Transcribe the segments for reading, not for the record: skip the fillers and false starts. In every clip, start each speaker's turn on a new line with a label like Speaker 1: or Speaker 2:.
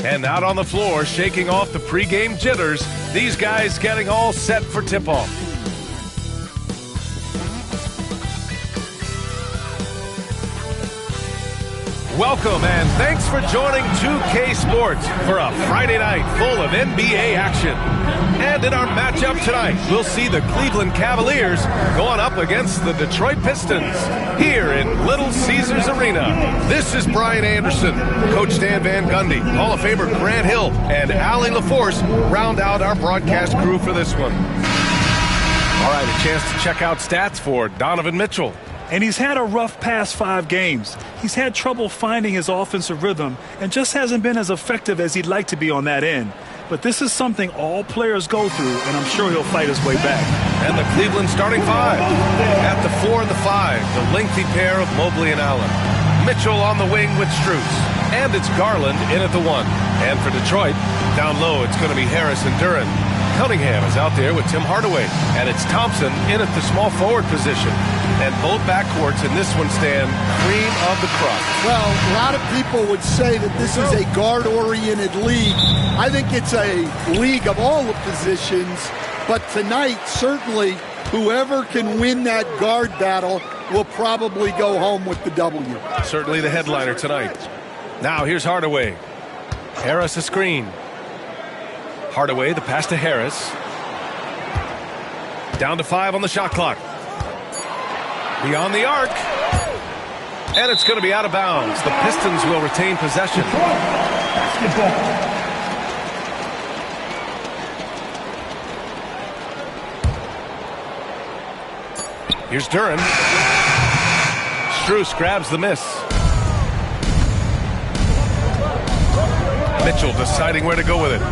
Speaker 1: And out on the floor, shaking off the pregame jitters, these guys getting all set for tip-off. Welcome and thanks for joining 2K Sports for a Friday night full of NBA action. And in our matchup tonight, we'll see the Cleveland Cavaliers going up against the Detroit Pistons here in Little Caesars Arena. This is Brian Anderson, Coach Dan Van Gundy, Hall of Famer Grant Hill, and Allie LaForce round out our broadcast crew for this one. All right, a chance to check out stats for Donovan Mitchell.
Speaker 2: And he's had a rough past 5 games. He's had trouble finding his offensive rhythm and just hasn't been as effective as he'd like to be on that end. But this is something all players go through, and I'm sure he'll fight his way back.
Speaker 1: And the Cleveland starting 5. At the 4 and the 5, the lengthy pair of Mobley and Allen. Mitchell on the wing with Strus. And it's Garland in at the 1. And for Detroit, down low, it's going to be Harris and Duren. Cunningham is out there with Tim Hardaway. And it's Thompson in at the small forward position. And both backcourts in this one stand cream of the crop.
Speaker 3: Well, a lot of people would say that this is a guard-oriented league. I think it's a league of all the positions. But tonight, certainly, whoever can win that guard battle will probably go home with the W.
Speaker 1: Certainly the headliner tonight. Now here's Hardaway. Harris a screen. Hardaway, the pass to Harris. Down to 5 on the shot clock. Beyond the arc. And it's going to be out of bounds. The Pistons will retain possession. Here's Duren. Strus grabs the miss. Mitchell deciding where to go with it.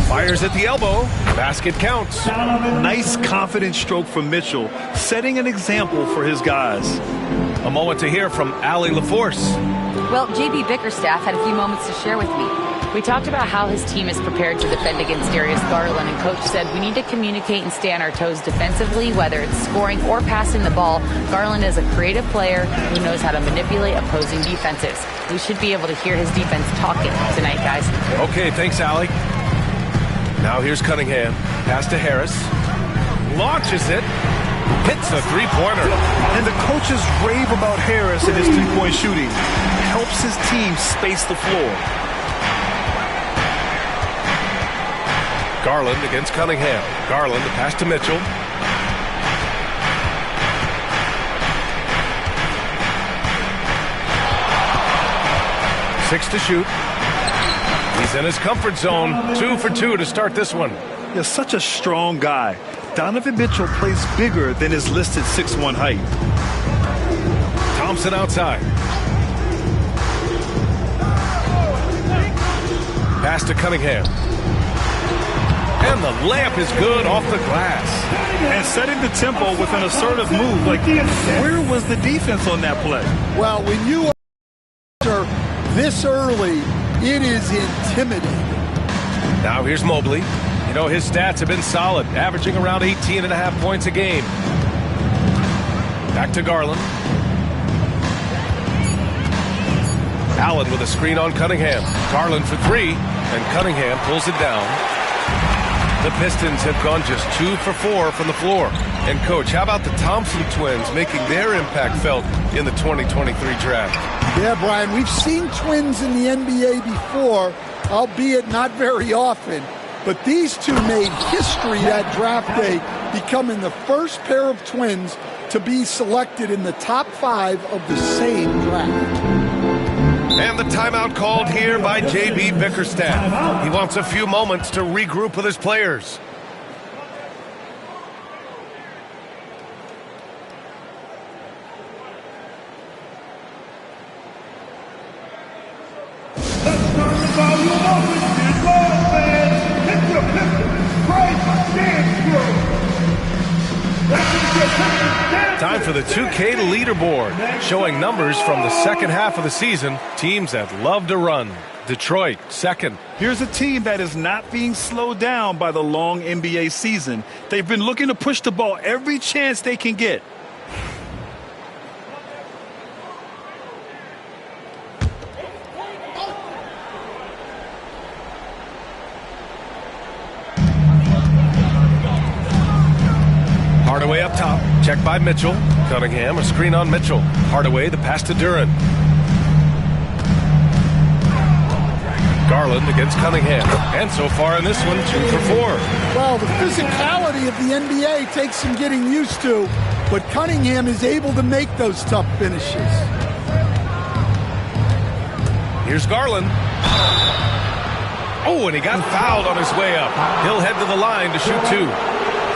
Speaker 1: Fires at the elbow. Basket counts.
Speaker 2: Nice, confident stroke from Mitchell, setting an example for his guys.
Speaker 1: A moment to hear from Allie LaForce.
Speaker 4: Well, JB Bickerstaff had a few moments to share with me. We talked about how his team is prepared to defend against Darius Garland, and Coach said we need to communicate and stay on our toes defensively, whether it's scoring or passing the ball. Garland is a creative player who knows how to manipulate opposing defenses. We should be able to hear his defense talking tonight, guys.
Speaker 1: Okay, thanks, Allie. Now here's Cunningham. Pass to Harris. Launches it. Hits a three-pointer.
Speaker 2: And the coaches rave about Harris and his three-point shooting. Helps his team space the floor.
Speaker 1: Garland against Cunningham. Garland, the pass to Mitchell. Six to shoot. He's in his comfort zone. 2 for 2 to start this one.
Speaker 2: He's such a strong guy. Donovan Mitchell plays bigger than his listed 6'1" height.
Speaker 1: Thompson outside. Pass to Cunningham. And the layup is good off the glass.
Speaker 2: And setting the tempo with an assertive move. Like, where was the defense on that play?
Speaker 3: Well, when you are this early, it is intimidating.
Speaker 1: Now here's Mobley. You know, his stats have been solid, averaging around 18.5 points a game. Back to Garland. Allen with a screen on Cunningham. Garland for 3, and Cunningham pulls it down. The Pistons have gone just 2 for 4 from the floor. And, Coach, how about the Thompson twins making their impact felt in the 2023 draft?
Speaker 3: Yeah, Brian, we've seen twins in the NBA before, albeit not very often. But these two made history that draft day, becoming the first pair of twins to be selected in the top 5 of the same draft.
Speaker 1: And the timeout called here by JB Bickerstaff. He wants a few moments to regroup with his players. Time for the 2K leaderboard, showing numbers from the second half of the season. Teams that love to run. Detroit, second.
Speaker 2: Here's a team that is not being slowed down by the long NBA season. They've been looking to push the ball every chance they can get.
Speaker 1: top. Check by Mitchell. Cunningham, a screen on Mitchell. Hardaway, the pass to Duren. Garland against Cunningham. And so far in this one, 2 for 4.
Speaker 3: Well, the physicality of the NBA takes some getting used to, but Cunningham is able to make those tough finishes.
Speaker 1: Here's Garland. Oh, and he got fouled on his way up. He'll head to the line to shoot 2.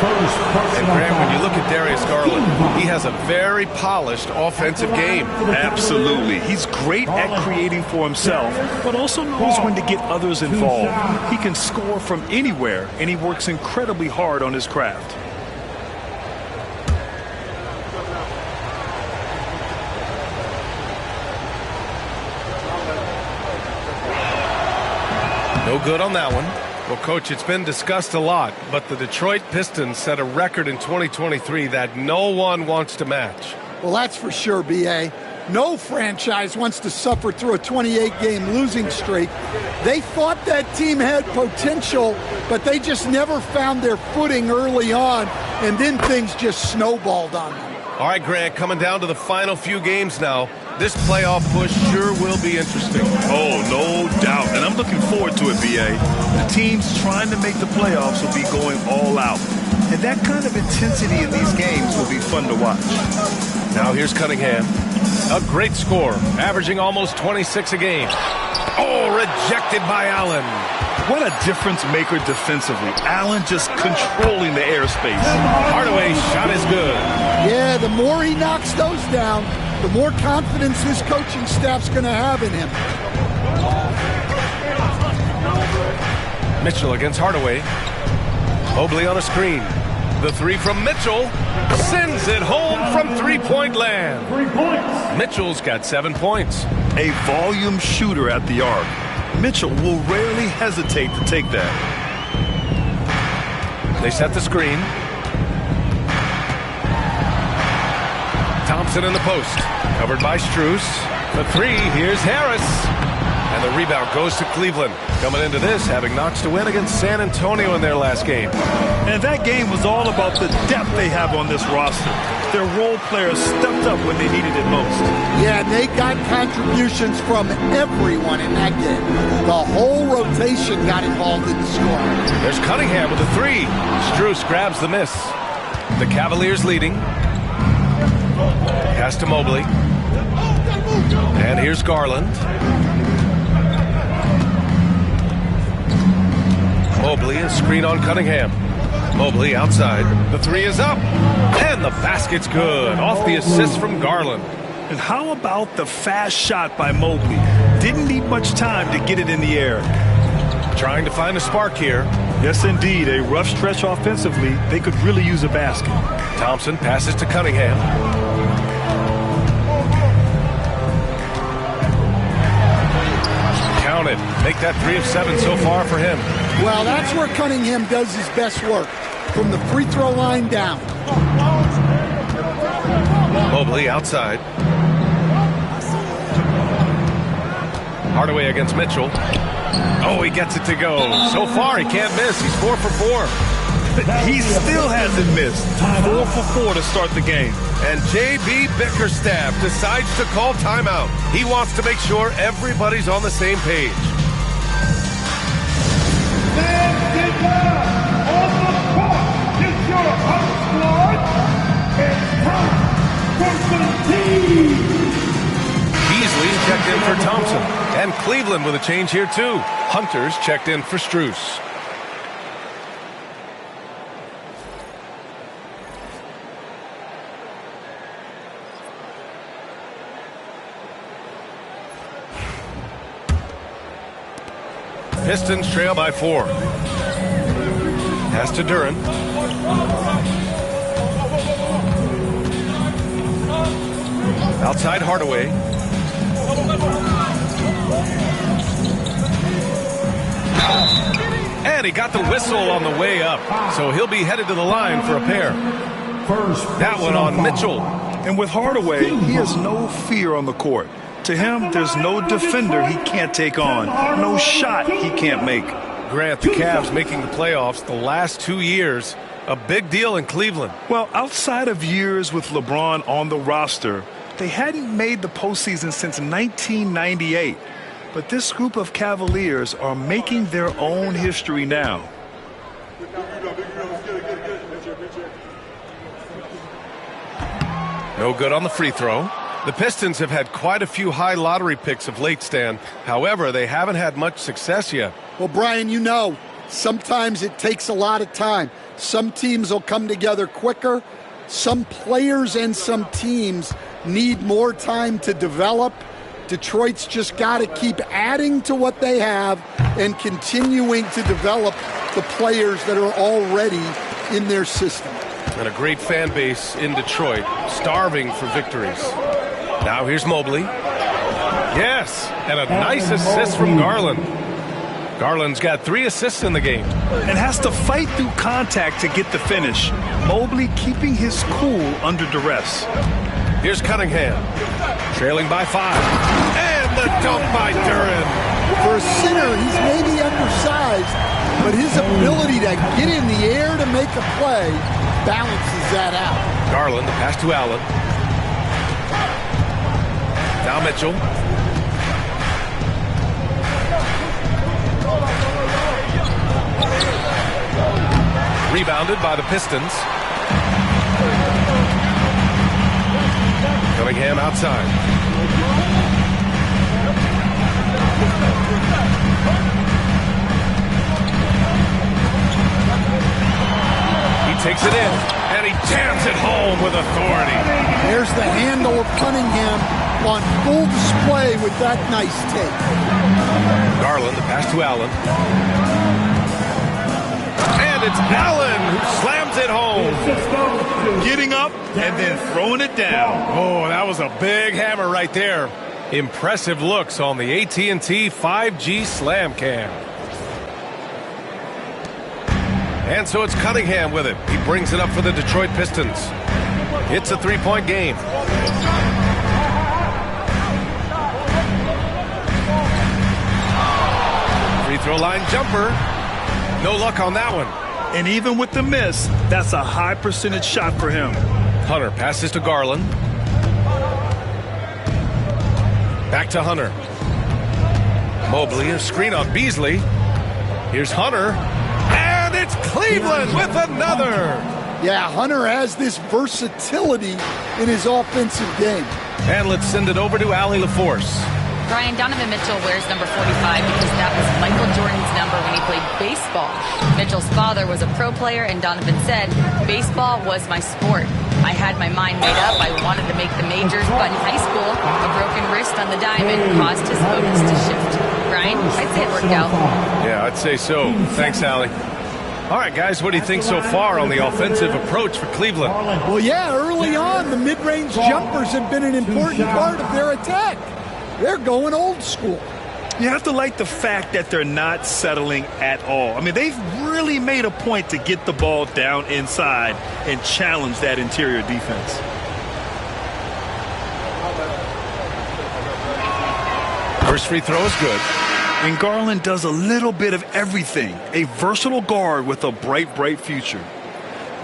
Speaker 1: And Graham, when you look at Darius Garland, he has a very polished offensive game.
Speaker 2: Absolutely. He's great at creating for himself, but also knows when to get others involved. He can score from anywhere, and he works incredibly hard on his craft.
Speaker 1: No good on that one. Well, Coach, it's been discussed a lot, but the Detroit Pistons set a record in 2023 that no one wants to match.
Speaker 3: Well, that's for sure, B.A. No franchise wants to suffer through a 28-game losing streak. They thought that team had potential, but they just never found their footing early on, and then things just snowballed on them.
Speaker 1: All right, Grant, coming down to the final few games now. This playoff push sure will be interesting.
Speaker 2: Oh, no doubt. And I'm looking forward to it, B.A. The teams trying to make the playoffs will be going all out. And that kind of intensity in these games will be fun to watch.
Speaker 1: Now here's Cunningham. A great score, averaging almost 26 a game. Oh, rejected by Allen.
Speaker 2: What a difference maker defensively. Allen just controlling the airspace.
Speaker 1: Hardaway's shot is good.
Speaker 3: Yeah, the more he knocks those down, the more confidence this coaching staff's going to have in him.
Speaker 1: Mitchell against Hardaway. Mobley on a screen. The 3 from Mitchell sends it home from three-point land.
Speaker 2: 3 points.
Speaker 1: Mitchell's got 7 points.
Speaker 2: A volume shooter at the arc. Mitchell will rarely hesitate to take that.
Speaker 1: They set the screen. Thompson in the post. Covered by Strus. The 3, here's Harris. And the rebound goes to Cleveland. Coming into this, having notched a win against San Antonio in their last game.
Speaker 2: And that game was all about the depth they have on this roster. Their role players stepped up when they needed it most.
Speaker 3: Yeah, they got contributions from everyone in that game. The whole rotation got involved in the scoring.
Speaker 1: There's Cunningham with a 3. Strus grabs the miss. The Cavaliers leading. Pass to Mobley. And here's Garland. Mobley, a screen on Cunningham. Mobley outside. The 3 is up. And the basket's good. Off the assist from Garland.
Speaker 2: And how about the fast shot by Mobley? Didn't need much time to get it in the air.
Speaker 1: Trying to find a spark here.
Speaker 2: Yes, indeed. A rough stretch offensively. They could really use a basket.
Speaker 1: Thompson passes to Cunningham. Count it. Make that 3 of 7 so far for him.
Speaker 3: Well, that's where Cunningham does his best work, from the free throw line down.
Speaker 1: Mobley outside. Hardaway against Mitchell. Oh, he gets it to go. So far, he can't miss. He's 4 for 4.
Speaker 2: He still hasn't missed. 4 for 4 to start the game.
Speaker 1: And J.B. Bickerstaff decides to call timeout. He wants to make sure everybody's on the same page.
Speaker 5: On the court is your home squad. It's time for the team.
Speaker 1: Beasley checked in for Thompson. And Cleveland with a change here, too. Hunter's checked in for Strus. Pistons trail by 4. Pass to Duren. Outside Hardaway. And he got the whistle on the way up. So he'll be headed to the line for a pair. That one on Mitchell.
Speaker 2: And with Hardaway, he has no fear on the court. To him, there's no defender he can't take on, no shot he can't make.
Speaker 1: Grant, the Cavs making the playoffs the last 2 years. A big deal in Cleveland.
Speaker 2: Well, outside of years with LeBron on the roster, they hadn't made the postseason since 1998. But this group of Cavaliers are making their own history now.
Speaker 1: No good on the free throw. The Pistons have had quite a few high lottery picks of late, Stan. However, they haven't had much success yet.
Speaker 3: Well, Brian, you know, sometimes it takes a lot of time. Some teams will come together quicker. Some players and some teams need more time to develop. Detroit's just got to keep adding to what they have and continuing to develop the players that are already in their system.
Speaker 1: And a great fan base in Detroit, starving for victories. Now here's Mobley. Yes, and a nice assist from Garland. Garland's got 3 assists in the game.
Speaker 2: And has to fight through contact to get the finish. Mobley keeping his cool under duress.
Speaker 1: Here's Cunningham, trailing by 5. And the dunk by Duran.
Speaker 3: For a center, he's maybe undersized, but his ability to get in the air to make a play balances that out.
Speaker 1: Garland, the pass to Allen. Now Mitchell. Rebounded by the Pistons. Cunningham outside. He takes it in, and he jams it home with authority.
Speaker 3: There's the handle of Cunningham on full display with that nice take.
Speaker 1: Garland, the pass to Allen. And it's Allen who slams it home.
Speaker 2: Getting up and then throwing it down.
Speaker 1: Oh, that was a big hammer right there. Impressive looks on the AT&T 5G Slam Cam. And so it's Cunningham with it. He brings it up for the Detroit Pistons. It's a 3-point game. Free throw line jumper. No luck on that one.
Speaker 2: And even with the miss, that's a high percentage shot for him.
Speaker 1: Hunter passes to Garland. Back to Hunter. Mobley, a screen on Beasley. Here's Hunter. And it's Cleveland with another.
Speaker 3: Yeah, Hunter has this versatility in his offensive game.
Speaker 1: And let's send it over to Allie LaForce.
Speaker 4: Brian, Donovan Mitchell wears number 45 because that was Michael Jordan's number when he played baseball. Mitchell's father was a pro player, and Donovan said, "Baseball was my sport. I had my mind made up. I wanted to make the majors, but in high school, a broken wrist on the diamond caused his focus to shift." Brian, I'd say it worked out.
Speaker 1: Yeah, I'd say so. Thanks, Allie. All right, guys, what do you think so far on the offensive approach for Cleveland?
Speaker 3: Well, yeah, early on, the mid-range jumpers have been an important part of their attack. They're going old school.
Speaker 2: You have to like the fact that they're not settling at all. I mean, they've really made a point to get the ball down inside and challenge that interior defense.
Speaker 1: First free throw is good.
Speaker 2: And Garland does a little bit of everything. A versatile guard with a bright, bright future.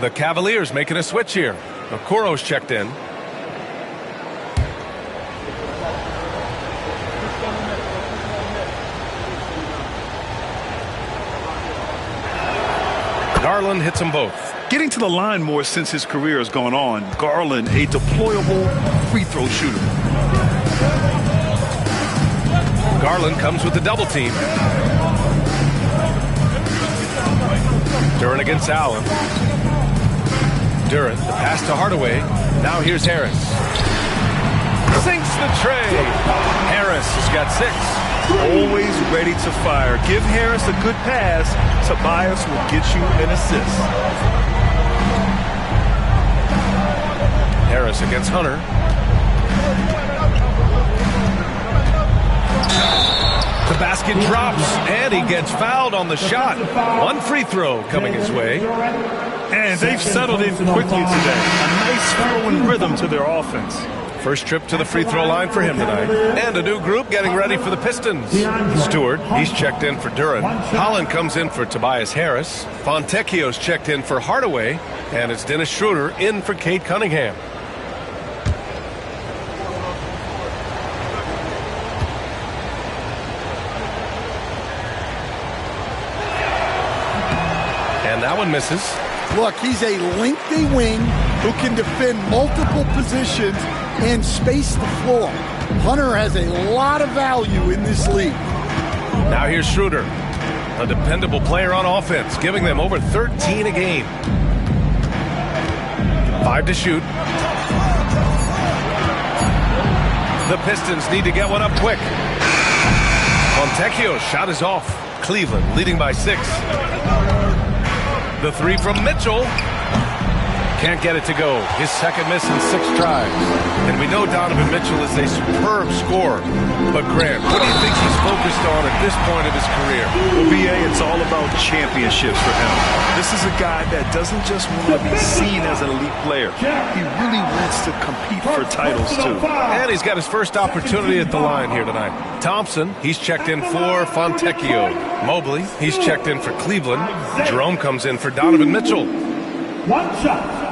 Speaker 1: The Cavaliers making a switch here. Okoro's checked in. Garland hits them both.
Speaker 2: Getting to the line more since his career has gone on. Garland, a deployable free throw shooter.
Speaker 1: Garland comes with the double team. Duran against Allen. Duran, the pass to Hardaway. Now here's Harris. Sinks the tray. Harris has got 6.
Speaker 2: Always ready to fire. Give Harris a good pass. Tobias will get you an assist.
Speaker 1: Harris against Hunter. The basket drops, and he gets fouled on the shot. One free throw coming his way.
Speaker 2: And they've settled in quickly today. A nice flow and rhythm to their offense.
Speaker 1: First trip to the free throw line for him tonight. And a new group getting ready for the Pistons. Stewart, he's checked in for Duran. Holland comes in for Tobias Harris. Fontecchio's checked in for Hardaway. And it's Dennis Schroeder in for Kate Cunningham. And that one misses.
Speaker 3: Look, he's a lengthy wing who can defend multiple positions and space the floor. Hunter has a lot of value in this league.
Speaker 1: Now here's Schroeder, a dependable player on offense, giving them over 13 a game. 5 to shoot. The Pistons need to get one up quick. Fontecchio's shot is off. Cleveland leading by 6. The 3 from Mitchell. Can't get it to go. His second miss in 6 tries. And we know Donovan Mitchell is a superb scorer. But Grant, what do you think he's focused on at this point of his career?
Speaker 2: Well, BA, it's all about championships for him. This is a guy that doesn't just want to be seen as an elite player. He really wants to compete for titles, too.
Speaker 1: And he's got his first opportunity at the line here tonight. Thompson, he's checked in for Fontecchio. Mobley, he's checked in for Cleveland. Jerome comes in for Donovan Mitchell.
Speaker 5: One shot.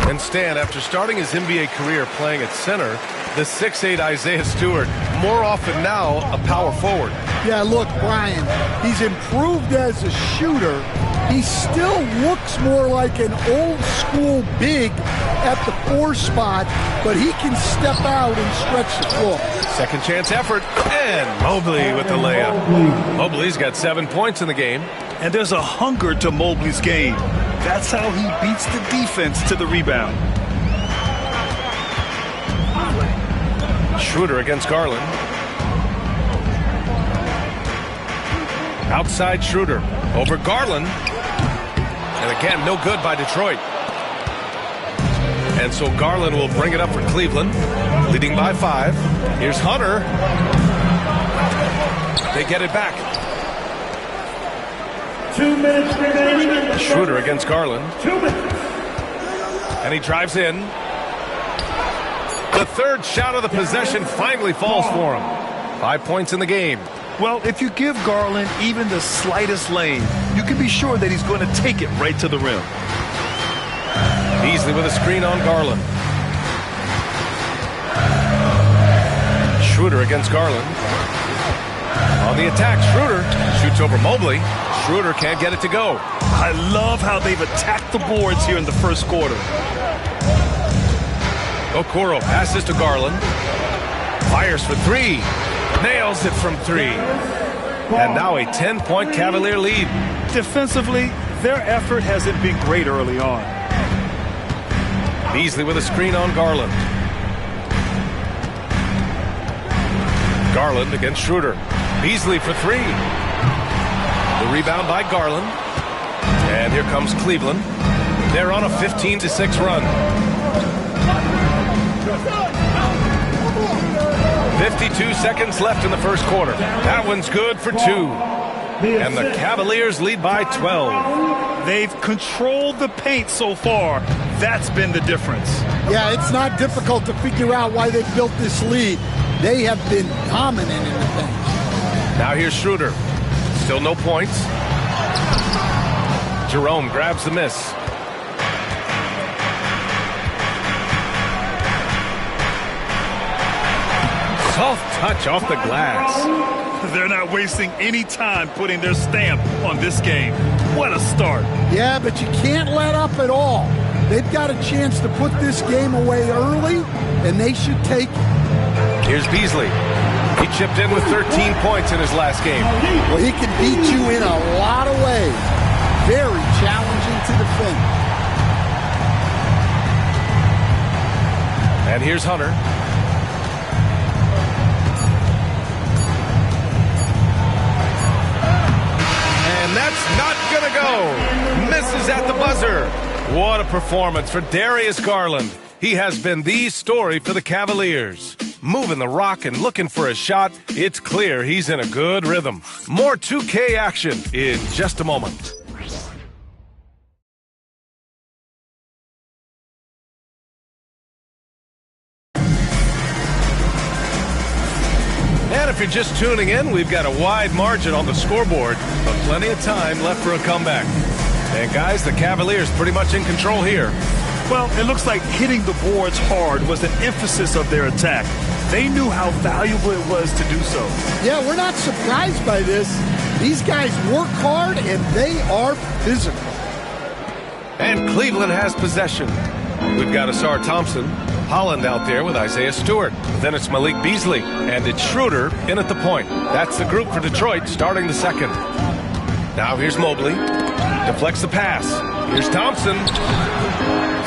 Speaker 1: And Stan, after starting his NBA career playing at center, the 6'8" Isaiah Stewart, more often now a power forward.
Speaker 3: Yeah, look, Brian, he's improved as a shooter. He still looks more like an old-school big at the 4 spot, but he can step out and stretch the floor.
Speaker 1: Second chance effort, and Mobley with the layup. Mobley's got 7 points in the game.
Speaker 2: And there's a hunger to Mobley's game. That's how he beats the defense to the rebound.
Speaker 1: Schroeder against Garland. Outside Schroeder over Garland. And again, no good by Detroit. And so Garland will bring it up for Cleveland, leading by 5. Here's Hunter. They get it back.
Speaker 5: 2 minutes remaining.
Speaker 1: Schroeder against Garland.
Speaker 5: 2 minutes.
Speaker 1: And he drives in. The third shot of the possession finally falls for him. 5 points in the game.
Speaker 2: Well, if you give Garland even the slightest lane, you can be sure that he's going to take it right to the rim.
Speaker 1: Beasley with a screen on Garland. Schroeder against Garland. On the attack, Schroeder shoots over Mobley. Schroeder can't get it to go.
Speaker 2: I love how they've attacked the boards here in the first quarter.
Speaker 1: Okoro passes to Garland. Fires for 3. Nails it from 3. And now a 10-point Cavalier lead.
Speaker 2: Defensively, their effort hasn't been great early on.
Speaker 1: Beasley with a screen on Garland. Garland against Schroeder. Beasley for 3. The rebound by Garland. And here comes Cleveland. They're on a 15-6 run. 52 seconds left in the first quarter. That one's good for 2. And the Cavaliers lead by 12.
Speaker 2: They've controlled the paint so far. That's been the difference.
Speaker 3: Yeah, it's not difficult to figure out why they built this lead. They have been dominant in the paint.
Speaker 1: Now here's Schroeder. Still no points. Jerome grabs the miss. Soft touch off the glass.
Speaker 2: They're not wasting any time putting their stamp on this game. What a start.
Speaker 3: Yeah, but you can't let up at all. They've got a chance to put this game away early, and they should take it.
Speaker 1: Here's Beasley. He chipped in with 13 points in his last game.
Speaker 3: Well, he can beat you in a lot of ways. Very challenging to defend.
Speaker 1: And here's Hunter. And that's not going to go. Misses at the buzzer. What a performance for Darius Garland. He has been the story for the Cavaliers. Moving the rock and looking for a shot, it's clear he's in a good rhythm. More 2K action in just a moment. And if you're just tuning in, we've got a wide margin on the scoreboard, but plenty of time left for a comeback. And guys, the Cavaliers pretty much in control here.
Speaker 2: Well, it looks like hitting the boards hard was an emphasis of their attack. They knew how valuable it was to do so.
Speaker 3: Yeah, we're not surprised by this. These guys work hard, and they are physical.
Speaker 1: And Cleveland has possession. We've got Asar Thompson, Holland out there with Isaiah Stewart. Then it's Malik Beasley, and it's Schroeder in at the point. That's the group for Detroit starting the second. Now here's Mobley. Deflects the pass. Here's Thompson.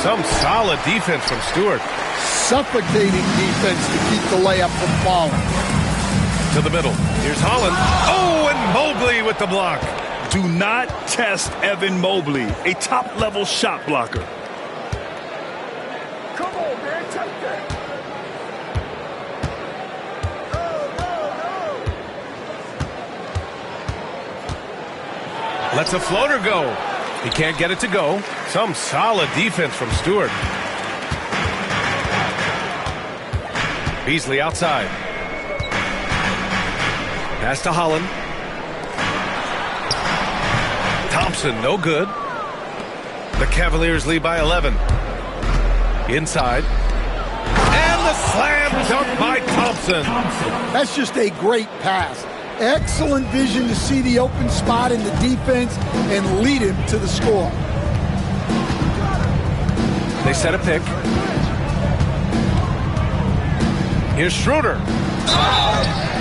Speaker 1: Some solid defense from Stewart.
Speaker 3: Suffocating defense to keep the layup from falling.
Speaker 1: To the middle. Here's Holland. Oh, and Mobley with the block.
Speaker 2: Do not test Evan Mobley, a top-level shot blocker.
Speaker 5: Come on, man, take that.
Speaker 1: Lets a floater go. He can't get it to go. Some solid defense from Stewart. Beasley outside. Pass to Holland. Thompson, no good. The Cavaliers lead by 11. Inside. And the slam dunk by Thompson.
Speaker 3: That's just a great pass. Excellent vision to see the open spot in the defense and lead him to the score.
Speaker 1: They set a pick. Here's Schroeder.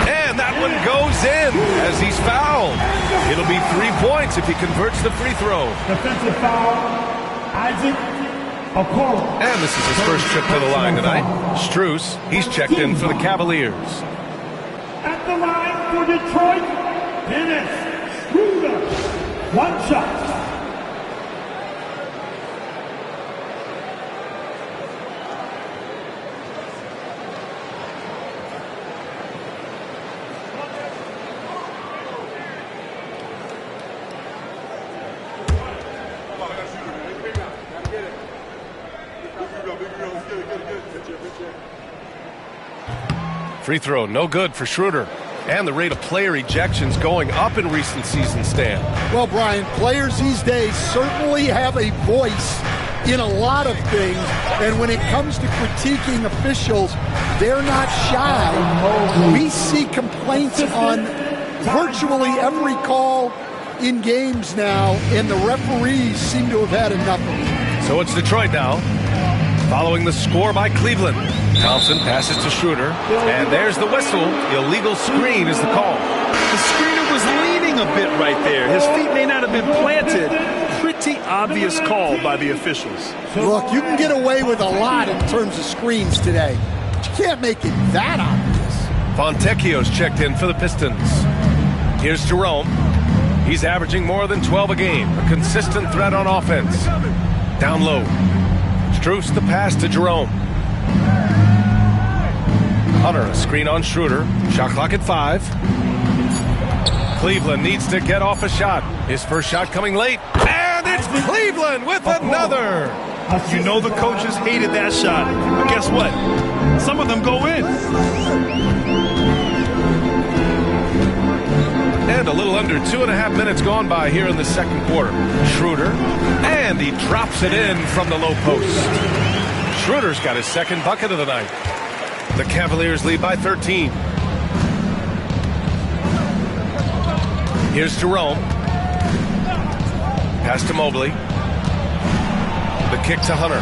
Speaker 1: And that one goes in as he's fouled. It'll be 3 points if he converts the free throw.
Speaker 5: Defensive foul, Isaac Okoro.
Speaker 1: And this is his first trip to the line tonight. Strus, he's checked in for the Cavaliers.
Speaker 5: At the line for Detroit, Dennis Schroeder. One shot.
Speaker 1: Free throw, no good for Schroeder. And the rate of player ejections going up in recent seasons, Stan.
Speaker 3: Well, Brian, players these days certainly have a voice in a lot of things. And when it comes to critiquing officials, they're not shy. We see complaints on virtually every call in games now, and the referees seem to have had enough of it.
Speaker 1: So it's Detroit now, following the score by Cleveland. Thompson passes to Schroeder, and there's the whistle. Illegal screen is the call.
Speaker 2: The screener was leaning a bit right there. His feet may not have been planted. Pretty obvious call by the officials.
Speaker 3: Look, you can get away with a lot in terms of screens today, but you can't make it that obvious.
Speaker 1: Fontecchio's checked in for the Pistons. Here's Jerome. He's averaging more than 12 a game, a consistent threat on offense. Down low. Strus the pass to Jerome. Hunter, a screen on Schroeder. Shot clock at 5. Cleveland needs to get off a shot. His first shot coming late. And it's Cleveland with another.
Speaker 2: You know the coaches hated that shot. But guess what? Some of them go in.
Speaker 1: And a little under 2.5 minutes gone by here in the second quarter. Schroeder. And he drops it in from the low post. Schroeder's got his second bucket of the night. The Cavaliers lead by 13. Here's Jerome. Pass to Mobley. The kick to Hunter.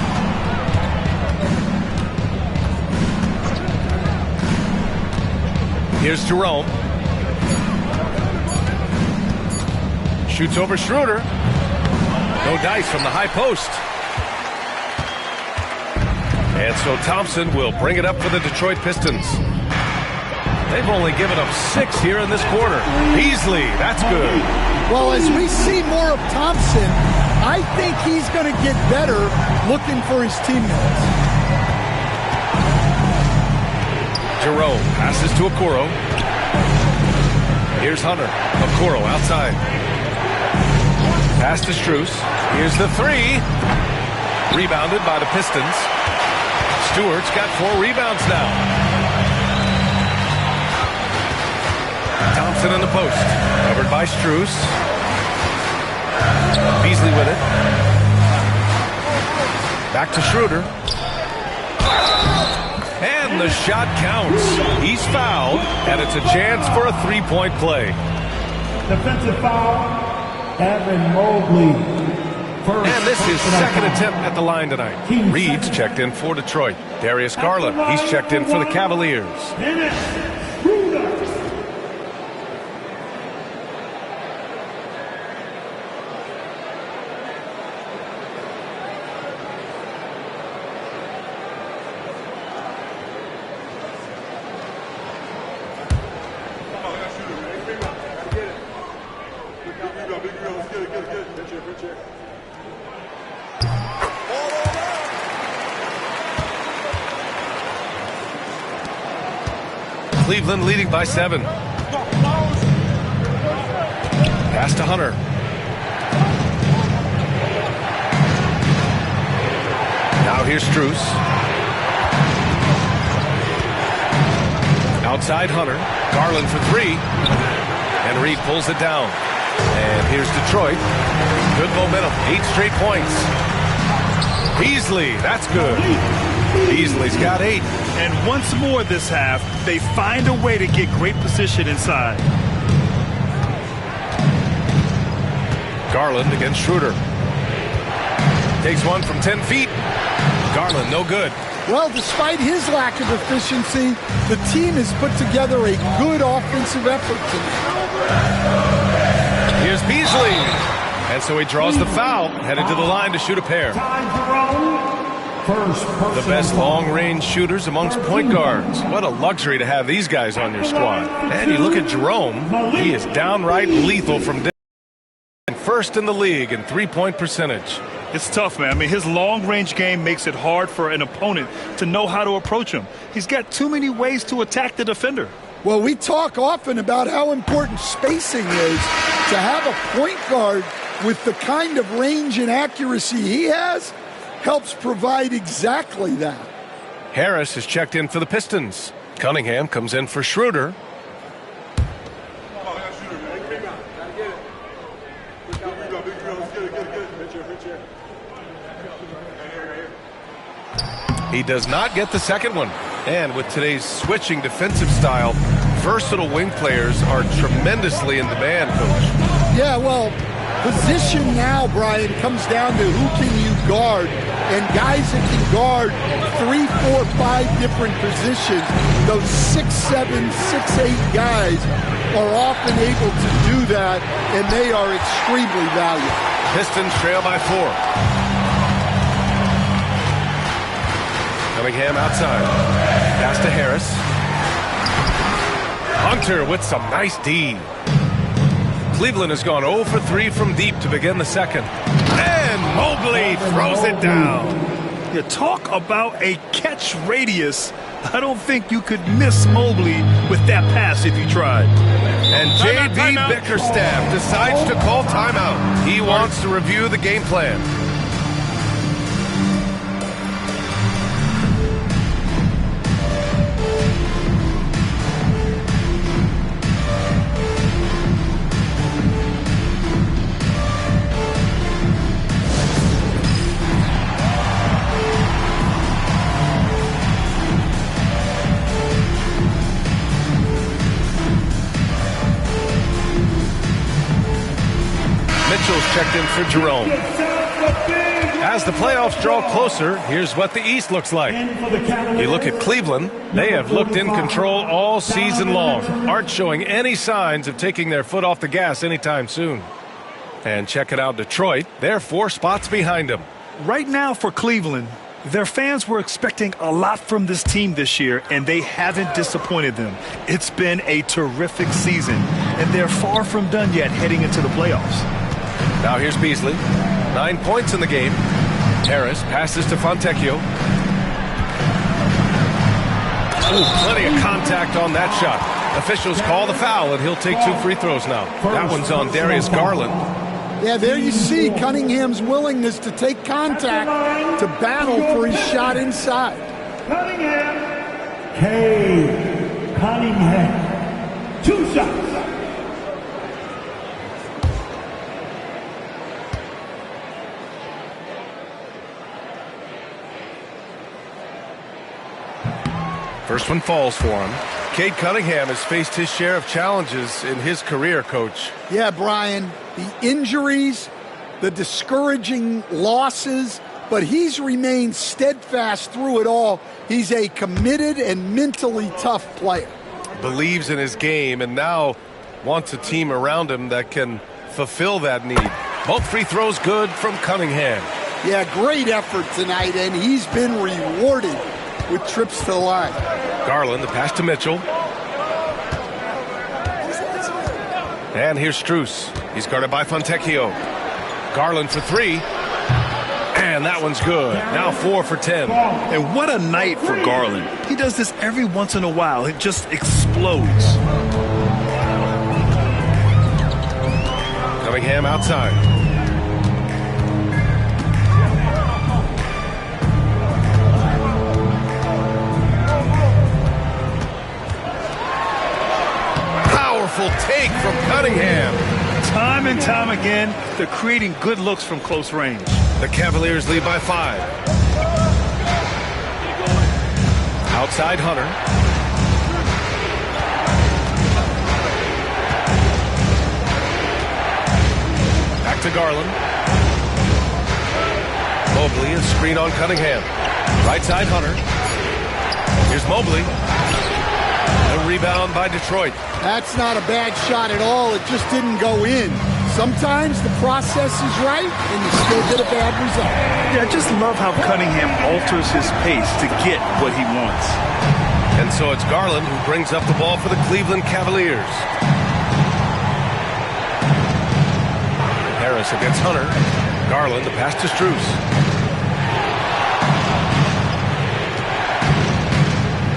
Speaker 1: Here's Jerome. Shoots over Schroeder. No dice from the high post. And so Thompson will bring it up for the Detroit Pistons. They've only given up 6 here in this quarter. Beasley, that's good.
Speaker 3: Well, as we see more of Thompson, I think he's going to get better looking for his teammates.
Speaker 1: Jerome passes to Okoro. Here's Hunter. Okoro outside. Pass to Strus. Here's the three. Rebounded by the Pistons. Stewart's got 4 rebounds now. Thompson in the post. Covered by Strus. Beasley with it. Back to Schroeder. And the shot counts. He's fouled, and it's a chance for a 3-point play.
Speaker 5: Defensive foul, Evan Mobley.
Speaker 1: And this is second attempt at the line tonight. Reed's checked in for Detroit. Darius Garland, he's checked in for the Cavaliers. Cleveland leading by 7. Pass to Hunter. Now here's Strus. Outside Hunter. Garland for 3. And Reed pulls it down. And here's Detroit. Good momentum. 8 straight points. Beasley, that's good. Beasley's got 8.
Speaker 2: And once more this half, they find a way to get great position inside.
Speaker 1: Garland against Schroeder. Takes one from 10 feet. Garland, no good.
Speaker 3: Well, despite his lack of efficiency, the team has put together a good offensive effort tonight.
Speaker 1: Here's Beasley. And so he draws the foul, headed to the line to shoot a pair. The best long-range shooters amongst point guards. What a luxury to have these guys on your squad. And you look at Jerome, he is downright lethal from distance. First in the league in three-point percentage.
Speaker 2: It's tough, man. I mean, his long-range game makes it hard for an opponent to know how to approach him. He's got too many ways to attack the defender.
Speaker 3: Well, we talk often about how important spacing is. To have a point guard with the kind of range and accuracy he has helps provide exactly that.
Speaker 1: Harris is checked in for the Pistons. Cunningham comes in for Schroeder. He does not get the second one. And with today's switching defensive style, versatile wing players are tremendously in demand, Coach.
Speaker 3: Yeah, well, position now, Brian, comes down to who can you guard. And guys that can guard 3, 4, 5 different positions, those 6'7", 6'8" guys are often able to do that, and they are extremely valuable.
Speaker 1: Pistons trail by 4. Cunningham outside. Pass to Harris. Hunter with some nice D. Cleveland has gone 0 for 3 from deep to begin the second. And Mobley throws it down.
Speaker 2: You talk about a catch radius. I don't think you could miss Mobley with that pass if you tried.
Speaker 1: And J.B. Bickerstaff decides to call timeout. He wants to review the game plan. Mitchell's checked in for Jerome. As the playoffs draw closer, here's what the East looks like. You look at Cleveland, they have looked in control all season long, aren't showing any signs of taking their foot off the gas anytime soon. And check it out, Detroit, they're 4 spots behind them.
Speaker 2: Right now for Cleveland, their fans were expecting a lot from this team this year, and they haven't disappointed them. It's been a terrific season, and they're far from done yet heading into the playoffs.
Speaker 1: Now here's Beasley. 9 points in the game. Harris passes to Fontecchio. Ooh, plenty of contact on that shot. Officials call the foul, and he'll take 2 free throws now. That one's on Darius Garland.
Speaker 3: Yeah, there you see Cunningham's willingness to take contact, to battle for his shot inside.
Speaker 5: Cunningham. 2 shots.
Speaker 1: First one falls for him. Cade Cunningham has faced his share of challenges in his career, Coach.
Speaker 3: Yeah, Brian, the injuries, the discouraging losses, but he's remained steadfast through it all. He's a committed and mentally tough player.
Speaker 1: Believes in his game and now wants a team around him that can fulfill that need. Both free throws good from Cunningham.
Speaker 3: Yeah, great effort tonight, and he's been rewarded with trips to the line.
Speaker 1: Garland, the pass to Mitchell. And here's Strus. He's guarded by Fontecchio. Garland for 3. And that one's good. Now 4 for 10.
Speaker 2: And what a night for Garland. He does this every once in a while. It just explodes.
Speaker 1: Cunningham outside. Take from Cunningham.
Speaker 2: Time and time again, they're creating good looks from close range.
Speaker 1: The Cavaliers lead by 5. Outside Hunter. Back to Garland. Mobley, a screen on Cunningham. Right side Hunter. Here's Mobley. A rebound by Detroit.
Speaker 3: That's not a bad shot at all. It just didn't go in. Sometimes the process is right, and you still get a bad result.
Speaker 2: Yeah, I just love how Cunningham alters his pace to get what he wants.
Speaker 1: And so it's Garland who brings up the ball for the Cleveland Cavaliers. Harris against Hunter. Garland, the pass to Strus.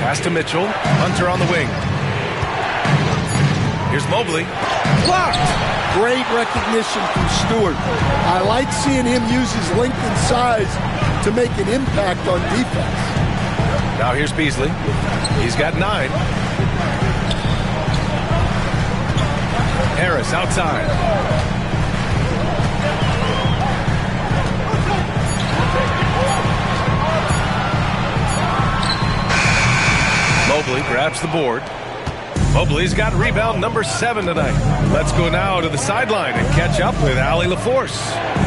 Speaker 1: Pass to Mitchell. Hunter on the wing. Here's Mobley. Blocked!
Speaker 3: Great recognition from Stewart. I like seeing him use his length and size to make an impact on defense.
Speaker 1: Now here's Beasley. He's got 9. Harris outside. Mobley grabs the board. Mobley's got rebound number 7 tonight. Let's go now to the sideline and catch up with Allie LaForce.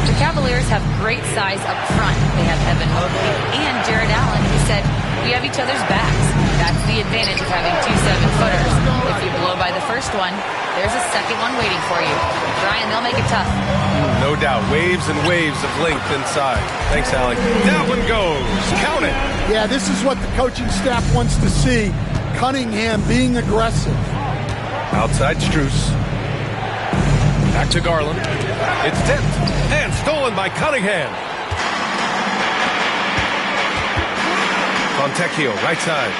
Speaker 4: The Cavaliers have great size up front. They have Evan Mobley and Jared Allen, who said, we have each other's backs. That's the advantage of having 2 7-footers. If you blow by the first one, there's a second one waiting for you. Brian, they'll make it tough.
Speaker 1: No doubt. Waves and waves of length inside. Thanks, Allie. That one goes. Count it.
Speaker 3: Yeah, this is what the coaching staff wants to see. Cunningham being aggressive.
Speaker 1: Outside Strus. Back to Garland. It's tipped and stolen by Cunningham. Fontecchio, right side.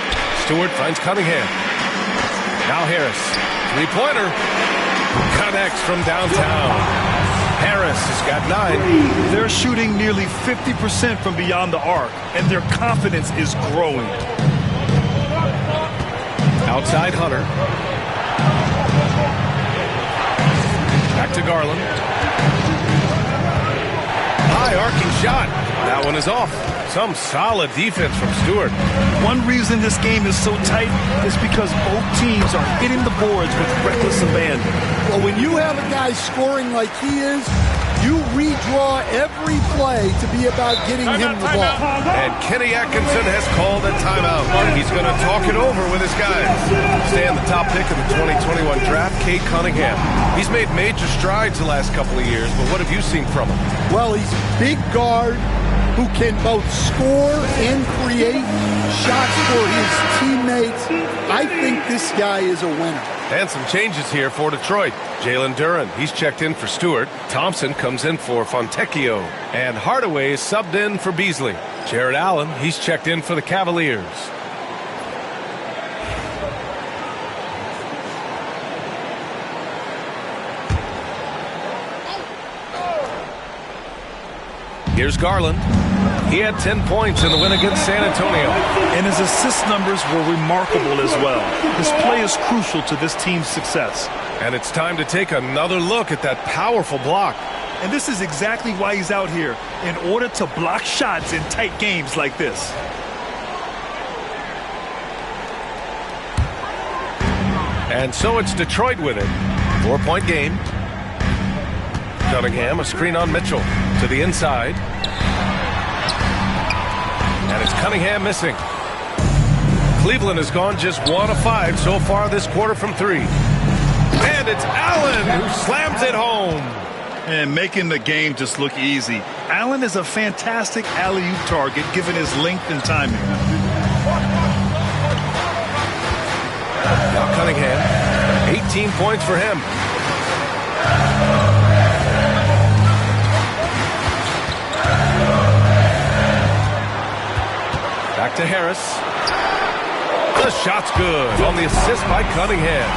Speaker 1: Stewart finds Cunningham. Now Harris. 3-pointer. Connects from downtown. Harris has got 9.
Speaker 2: They're shooting nearly 50% from beyond the arc, and their confidence is growing.
Speaker 1: Outside Hunter. Back to Garland. High arcing shot. That one is off. Some solid defense from Stewart.
Speaker 2: One reason this game is so tight is because both teams are hitting the boards with reckless abandon.
Speaker 3: Well, when you have a guy scoring like he is, you redraw every play to be about getting him the ball.
Speaker 1: And Kenny Atkinson has called a timeout. He's going to talk it over with his guys. Stay on the top pick of the 2021 draft, Cade Cunningham. He's made major strides the last couple of years, but what have you seen from him?
Speaker 3: Well, he's a big guard who can both score and create shots for his teammates. I think this guy is a winner.
Speaker 1: And some changes here for Detroit. Jalen Duren, he's checked in for Stewart. Thompson comes in for Fontecchio. And Hardaway is subbed in for Beasley. Jared Allen, he's checked in for the Cavaliers. Here's Garland. He had 10 points in the win against San Antonio.
Speaker 2: And his assist numbers were remarkable as well. His play is crucial to this team's success.
Speaker 1: And it's time to take another look at that powerful block.
Speaker 2: And this is exactly why he's out here, in order to block shots in tight games like this.
Speaker 1: And so it's Detroit with it. 4-point game. Cunningham, a screen on Mitchell to the inside. And it's Cunningham missing. Cleveland has gone just 1 of 5 so far this quarter from 3. And it's Allen who slams it home.
Speaker 2: And making the game just look easy. Allen is a fantastic alley-oop target given his length and timing.
Speaker 1: Now Cunningham, 18 points for him. Back to Harris. The shot's good on the assist by Cunningham.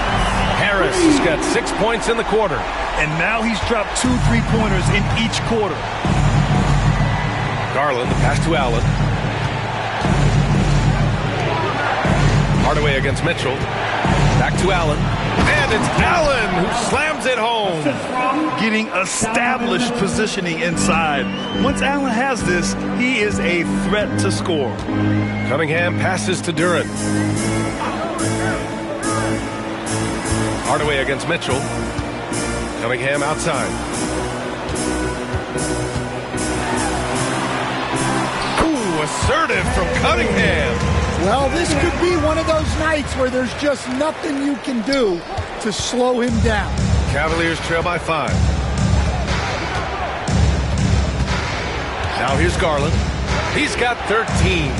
Speaker 1: Harris has got 6 points in the quarter.
Speaker 2: And now he's dropped 2 3-pointers in each quarter.
Speaker 1: Garland, the pass to Allen. Hardaway against Mitchell. Back to Allen. And it's Allen who slams it home.
Speaker 2: Getting established positioning inside. Once Allen has this, he is a threat to score.
Speaker 1: Cunningham passes to Duren. Hardaway against Mitchell. Cunningham outside. Ooh, assertive from Cunningham.
Speaker 3: Well, this could be one of those nights where there's just nothing you can do to slow him down.
Speaker 1: Cavaliers trail by 5. Now here's Garland. He's got 13.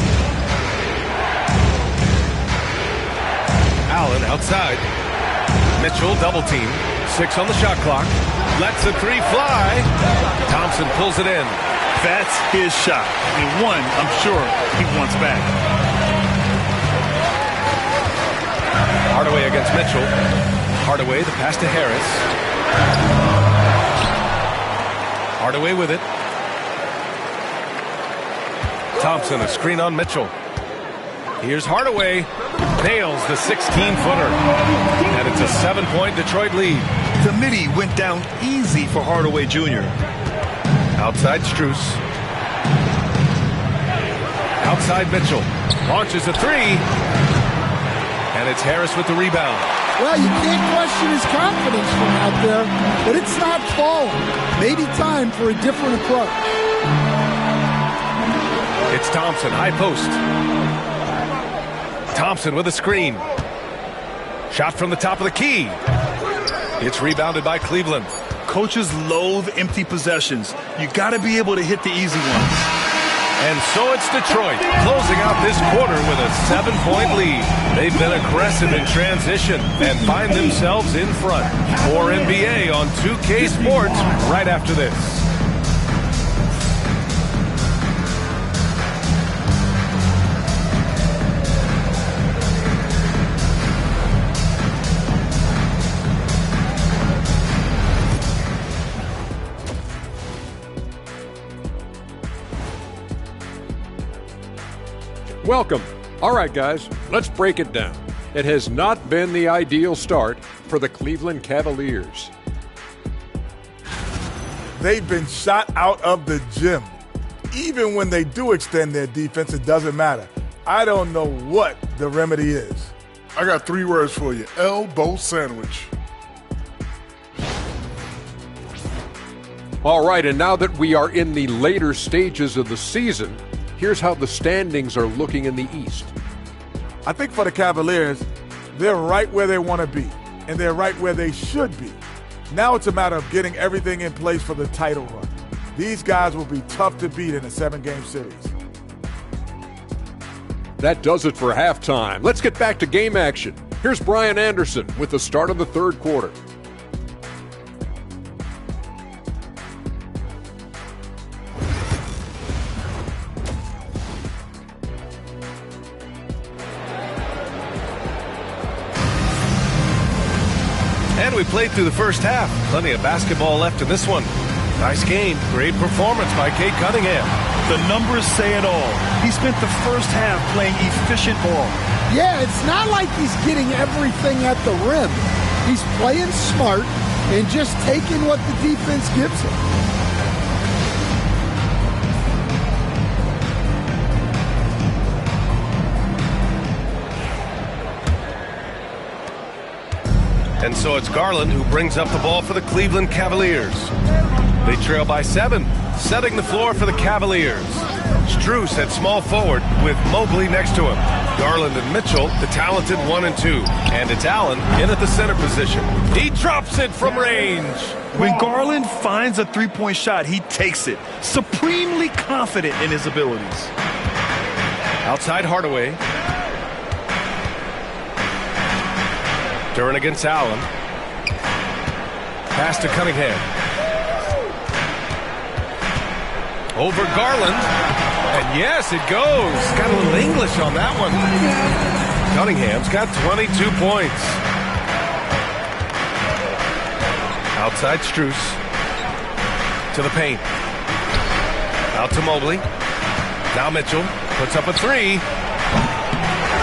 Speaker 1: Allen outside. Mitchell double team. 6 on the shot clock. Lets the 3 fly. Thompson pulls it in.
Speaker 2: That's his shot. And one, I'm sure, he wants back.
Speaker 1: Hardaway against Mitchell. Hardaway, the pass to Harris. Hardaway with it. Thompson, a screen on Mitchell. Here's Hardaway. Nails the 16-footer. And it's a 7-point Detroit lead.
Speaker 2: The midi went down easy for Hardaway Jr.
Speaker 1: Outside Strus. Outside Mitchell. Launches a 3. And it's Harris with the rebound.
Speaker 3: Well, you can't question his confidence from out there, but it's not falling. Maybe time for a different approach.
Speaker 1: It's Thompson, high post. Thompson with a screen. Shot from the top of the key. It's rebounded by Cleveland.
Speaker 2: Coaches loathe empty possessions. You got to be able to hit the easy ones.
Speaker 1: And so it's Detroit closing out this quarter with a 7-point lead. They've been aggressive in transition and find themselves in front. More NBA on 2K Sports right after this.
Speaker 6: Welcome. All right, guys, let's break it down. It has not been the ideal start for the Cleveland Cavaliers.
Speaker 7: They've been shot out of the gym. Even when they do extend their defense, it doesn't matter. I don't know what the remedy is.
Speaker 5: I got 3 words for you. Elbow sandwich.
Speaker 6: All right, and now that we are in the later stages of the season, here's how the standings are looking in the East.
Speaker 7: I think for the Cavaliers, they're right where they want to be, and they're right where they should be. Now it's a matter of getting everything in place for the title run. These guys will be tough to beat in a 7-game series.
Speaker 6: That does it for halftime. Let's get back to game action. Here's Brian Anderson with the start of the third quarter.
Speaker 1: And we played through the first half. Plenty of basketball left in this one. Nice game. Great performance by Cade Cunningham.
Speaker 2: The numbers say it all. He spent the first half playing efficient ball.
Speaker 3: Yeah, it's not like he's getting everything at the rim. He's playing smart and just taking what the defense gives him.
Speaker 1: And so it's Garland who brings up the ball for the Cleveland Cavaliers. They trail by 7, setting the floor for the Cavaliers. Strus at small forward with Mobley next to him. Garland and Mitchell, the talented 1 and 2. And it's Allen in at the center position. He drops it from range.
Speaker 2: When Garland finds a three-point shot, he takes it, supremely confident in his abilities.
Speaker 1: Outside Hardaway. Duren against Allen. Pass to Cunningham. Over Garland. And yes, it goes. Got a little English on that one. Cunningham's got 22 points. Outside Strus. To the paint. Out to Mobley. Now Mitchell puts up a 3.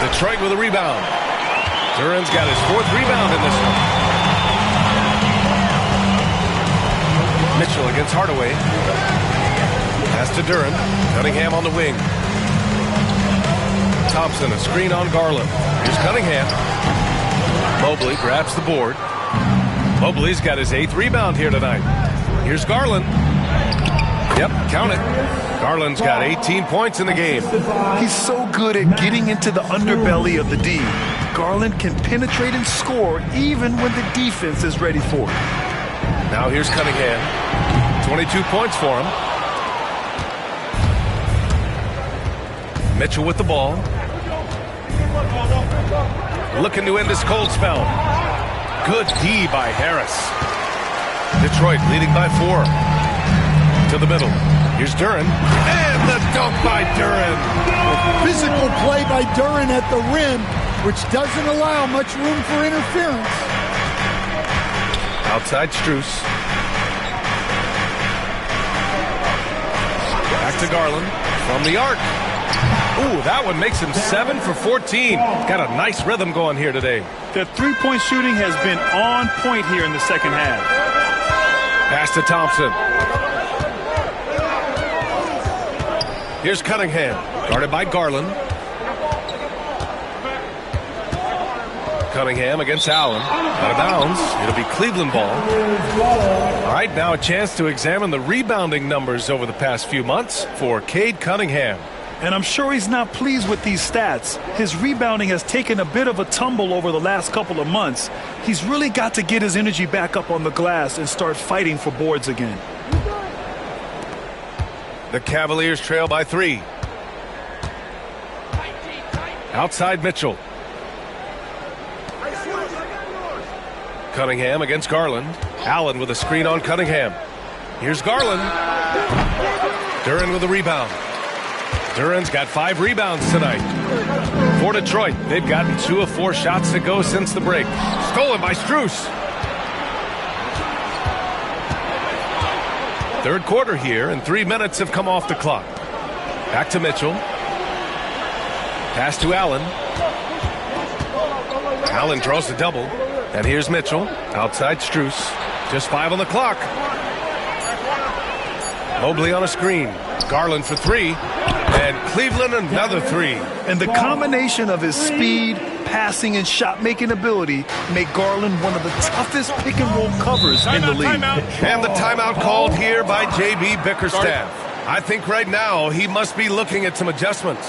Speaker 1: Detroit with a rebound. Duren's got his 4th rebound in this one. Mitchell against Hardaway. Pass to Duren. Cunningham on the wing. Thompson, a screen on Garland. Here's Cunningham. Mobley grabs the board. Mobley's got his 8th rebound here tonight. Here's Garland. Yep, count it. Garland's got 18 points in the game.
Speaker 2: He's so good at getting into the underbelly of the D. Garland can penetrate and score even when the defense is ready for it.
Speaker 1: Now here's Cunningham. 22 points for him. Mitchell with the ball. Looking to end this cold spell. Good D by Harris. Detroit leading by 4. To the middle. Here's Duren. And the dunk by Duren.
Speaker 3: Physical play by Duren at the rim, which doesn't allow much room for interference.
Speaker 1: Outside Strus. Back to Garland. From the arc. Ooh, that one makes him 7 for 14. Got a nice rhythm going here today.
Speaker 2: Their three-point shooting has been on point here in the second half.
Speaker 1: Pass to Thompson. Here's Cunningham, guarded by Garland. Cunningham against Allen. Out of bounds. It'll be Cleveland ball. All right, now a chance to examine the rebounding numbers over the past few months for Cade Cunningham.
Speaker 2: And I'm sure he's not pleased with these stats. His rebounding has taken a bit of a tumble over the last couple of months. He's really got to get his energy back up on the glass and start fighting for boards again.
Speaker 1: The Cavaliers trail by 3. Outside Mitchell. Cunningham against Garland. Allen with a screen on Cunningham. Here's Garland. Duren with a rebound. Duren's got 5 rebounds tonight. For Detroit, they've gotten 2 of 4 shots to go since the break. Stolen by Strus. Third quarter here, and 3 minutes have come off the clock. Back to Mitchell. Pass to Allen. Allen draws the double. And here's Mitchell. Outside Strus. Just 5 on the clock. Mobley on a screen. Garland for 3. And Cleveland another 3.
Speaker 2: And the combination of his speed, passing, and shot-making ability make Garland one of the toughest pick-and-roll covers in the league.
Speaker 1: And the timeout called here by J.B. Bickerstaff. I think right now he must be looking at some adjustments.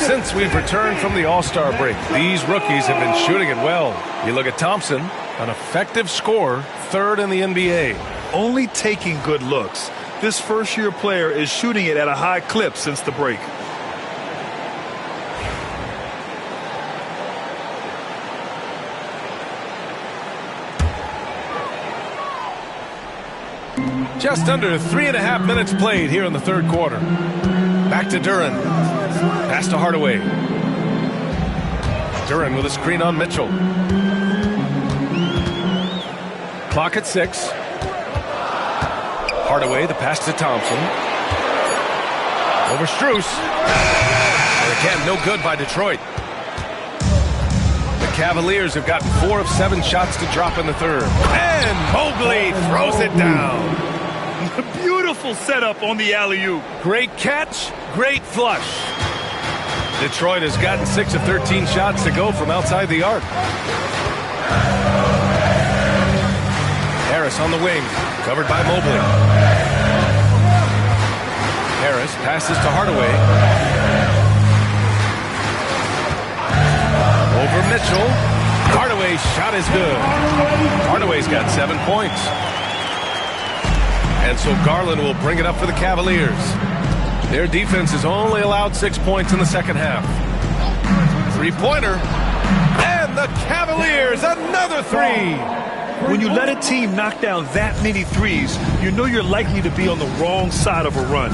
Speaker 1: Since we've returned from the All-Star break, these rookies have been shooting it well. You look at Thompson, an effective scorer, 3rd in the NBA.
Speaker 2: Only taking good looks. This first-year player is shooting it at a high clip since the break.
Speaker 1: Just under 3.5 minutes played here in the third quarter. Back to Duran. Pass to Hardaway. Duran with a screen on Mitchell. Clock at 6. Hardaway, the pass to Thompson. Over Strus. And again, no good by Detroit. The Cavaliers have gotten 4 of 7 shots to drop in the third. And Mobley throws it down.
Speaker 2: Beautiful setup on the alley-oop.
Speaker 1: Great catch, great flush. Detroit has gotten 6 of 13 shots to go from outside the arc. Harris on the wing, covered by Mobley. Harris passes to Hardaway. Over Mitchell. Hardaway's shot is good. Hardaway's got 7 points. And so Garland will bring it up for the Cavaliers. Their defense has only allowed 6 points in the second half. Three-pointer. And the Cavaliers, another 3.
Speaker 2: When you let a team knock down that many threes, you know you're likely to be on the wrong side of a run.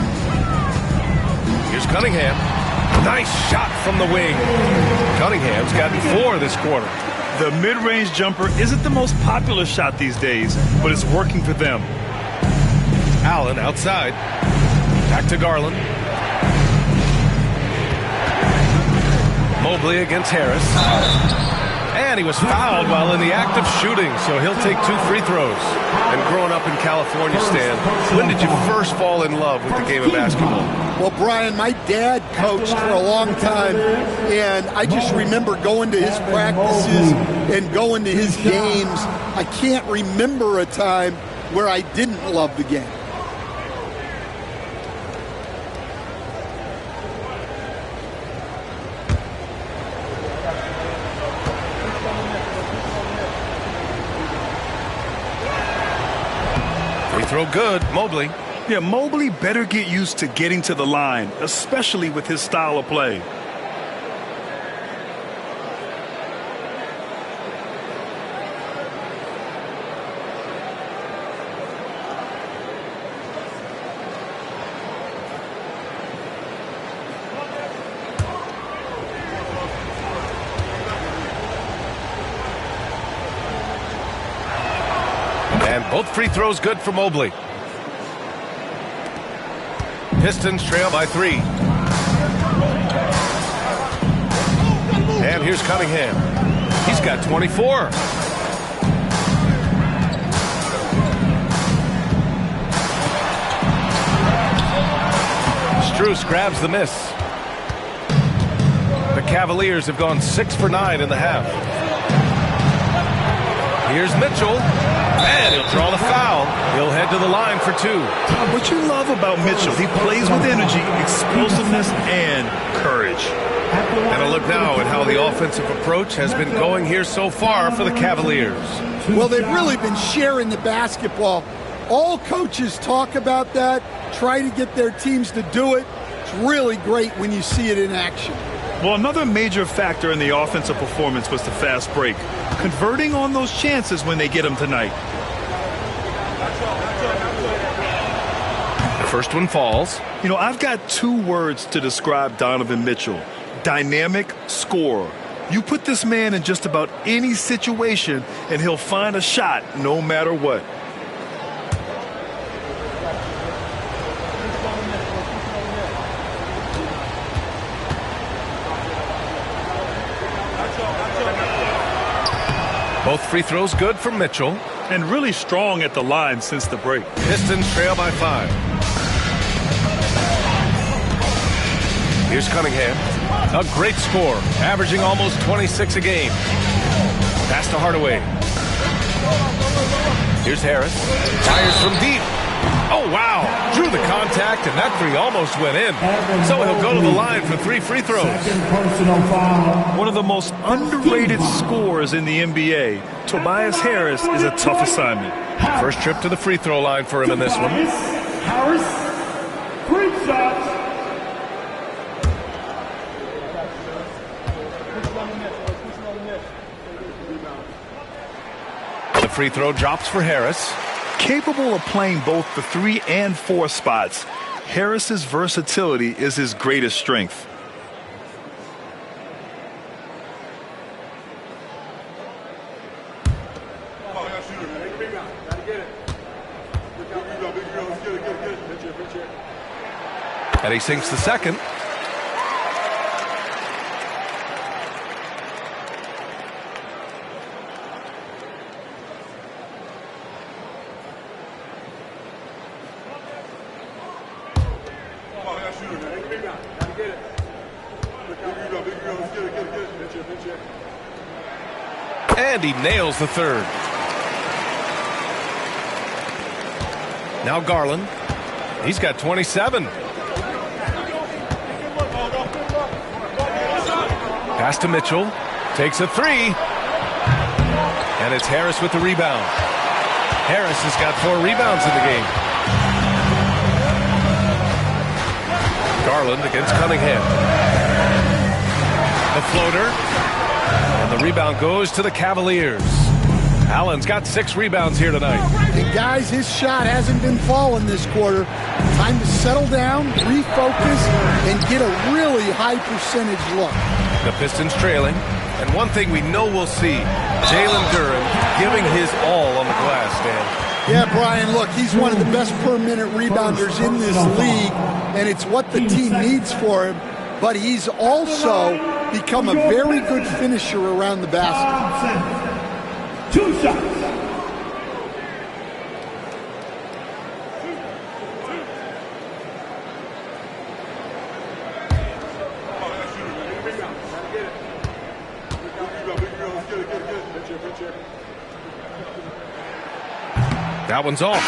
Speaker 1: Here's Cunningham. Nice shot from the wing. Cunningham's gotten 4 this quarter.
Speaker 2: The mid-range jumper isn't the most popular shot these days, but it's working for them.
Speaker 1: Allen outside. Back to Garland. Mobley against Harris. And he was fouled while in the act of shooting, so he'll take 2 free throws. And growing up in California, Stan, when did you first fall in love with the game of basketball?
Speaker 3: Well, Brian, my dad coached for a long time, and I just remember going to his practices and going to his games. I can't remember a time where I didn't love the game.
Speaker 1: Throw good, Mobley.
Speaker 2: Yeah, Mobley better get used to getting to the line, especially with his style of play.
Speaker 1: And both free throws good for Mobley. Pistons trail by 3. And here's Cunningham. He's got 24. Strus grabs the miss. The Cavaliers have gone 6 for 9 in the half. Here's Mitchell. And he'll draw the foul. He'll head to the line for 2.
Speaker 2: What you love about Mitchell, he plays with energy, explosiveness, and courage.
Speaker 1: And a look now at how the offensive approach has been going here so far for the Cavaliers.
Speaker 3: Well, they've really been sharing the basketball. All coaches talk about that, try to get their teams to do it. It's really great when you see it in action.
Speaker 2: Well, another major factor in the offensive performance was the fast break, converting on those chances when they get them tonight.
Speaker 1: The first one falls.
Speaker 2: You know, I've got 2 words to describe Donovan Mitchell. Dynamic scorer. You put this man in just about any situation, and he'll find a shot no matter what.
Speaker 1: Both free throws good for Mitchell.
Speaker 2: And really strong at the line since the break.
Speaker 1: Pistons trail by 5. Here's Cunningham. A great score, averaging almost 26 a game. Pass to Hardaway. Here's Harris. Fires from deep. Oh, wow. Drew the contact, and that 3 almost went in. So he'll go to the line for 3 free throws.
Speaker 2: One of the most underrated scorers in the NBA, Tobias Harris, is a tough assignment.
Speaker 1: First trip to the free throw line for him in this one.
Speaker 5: Harris, 3 shots.
Speaker 1: The free throw drops for Harris.
Speaker 2: Capable of playing both the 3 and 4 spots, Harris's versatility is his greatest strength.
Speaker 1: And he sinks the second. And he nails the third. Now Garland. He's got 27. Pass to Mitchell. Takes a 3. And it's Harris with the rebound. Harris has got 4 rebounds in the game. Garland against Cunningham. The floater. And the rebound goes to the Cavaliers. Allen's got 6 rebounds here tonight.
Speaker 3: And guys, his shot hasn't been falling this quarter. Time to settle down, refocus, and get a really high percentage look.
Speaker 1: The Pistons trailing. And one thing we know we'll see, Jalen Duren giving his all on the glass, Dan.
Speaker 3: Yeah, Brian, look, he's one of the best per-minute rebounders in this league, and it's what the team needs for him. But he's also become a very good finisher around the basket.
Speaker 5: 2 shots.
Speaker 1: That one's off.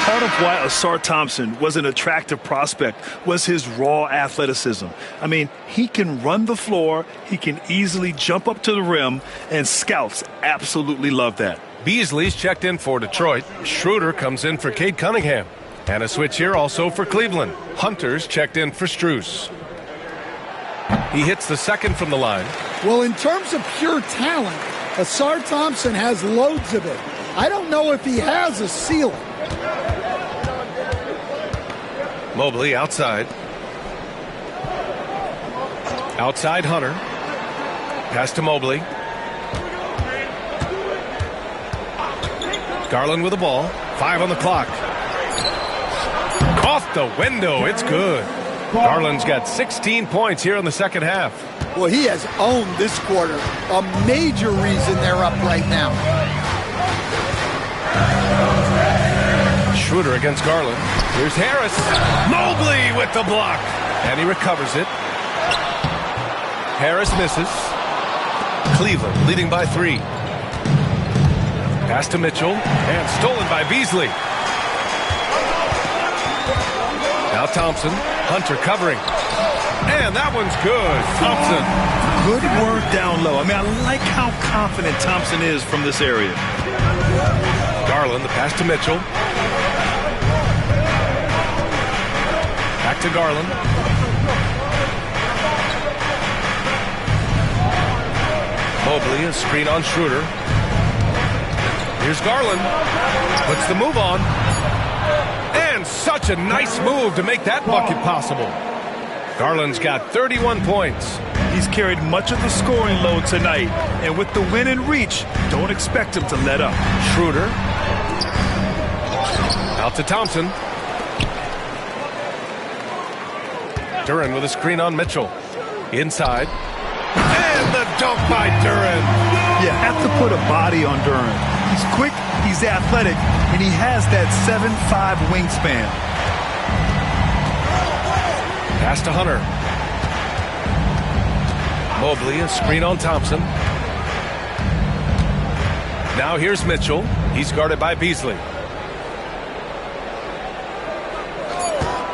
Speaker 2: Part of why Ausar Thompson was an attractive prospect was his raw athleticism. I mean, he can run the floor, he can easily jump up to the rim, and scouts absolutely love that.
Speaker 1: Beasley's checked in for Detroit. Schroeder comes in for Cade Cunningham. And a switch here also for Cleveland. Hunter's checked in for Strus. He hits the second from the line.
Speaker 3: Well, in terms of pure talent, Ausar Thompson has loads of it. I don't know if he has a ceiling.
Speaker 1: Mobley outside. Outside Hunter. Pass to Mobley. Garland with the ball. 5 on the clock. Off the window. It's good. Garland's got 16 points here in the second half.
Speaker 3: Well, he has owned this quarter. A major reason they're up right now.
Speaker 1: Schroeder against Garland. Here's Harris. Mobley with the block. And he recovers it. Harris misses. Cleveland leading by 3. Pass to Mitchell. And stolen by Beasley. Now Thompson. Hunter covering. And that one's good. Thompson.
Speaker 2: Good work down low. I mean, I like how confident Thompson is from this area.
Speaker 1: Garland, the pass to Mitchell. Back to Garland. Mobley, a screen on Schroeder. Here's Garland. Puts the move on. And such a nice move to make that bucket possible. Garland's got 31 points.
Speaker 2: He's carried much of the scoring load tonight. And with the win and reach, don't expect him to let up.
Speaker 1: Schroeder. Out to Thompson. Duren with a screen on Mitchell. Inside. And the dunk by Duren.
Speaker 2: You have to put a body on Duren. He's quick, he's athletic, and he has that 7'5" wingspan.
Speaker 1: Pass to Hunter. Mobley, a screen on Thompson. Now here's Mitchell. He's guarded by Beasley.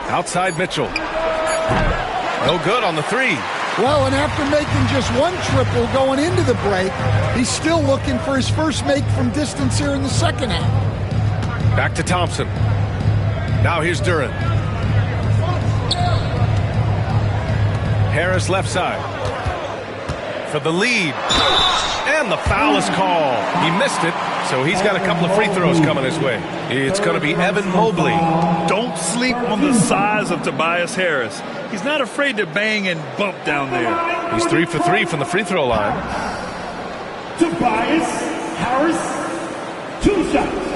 Speaker 1: Outside Mitchell. No good on the 3.
Speaker 3: Well, and after making just 1 triple going into the break, he's still looking for his first make from distance here in the second half.
Speaker 1: Back to Thompson. Now here's Duren. Harris left side. for the lead. And the foul is called. He missed it, so he's got a couple of free throws coming his way. It's going to be Evan Mobley.
Speaker 2: Don't sleep on the size of Tobias Harris. He's not afraid to bang and bump down there.
Speaker 1: He's 3 for 3 from the free throw line.
Speaker 5: Tobias Harris, 2 shots.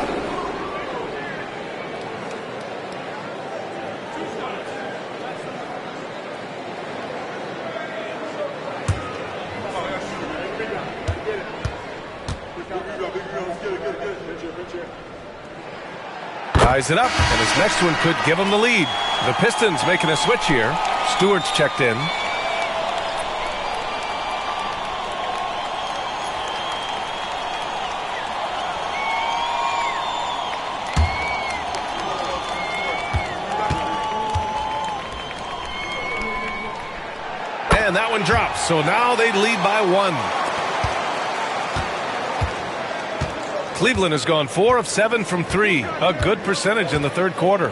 Speaker 1: Ties it up, and his next one could give him the lead. The Pistons making a switch here. Stewart's checked in. And that one drops, so now they lead by 1. Cleveland has gone 4 of 7 from 3. A good percentage in the third quarter.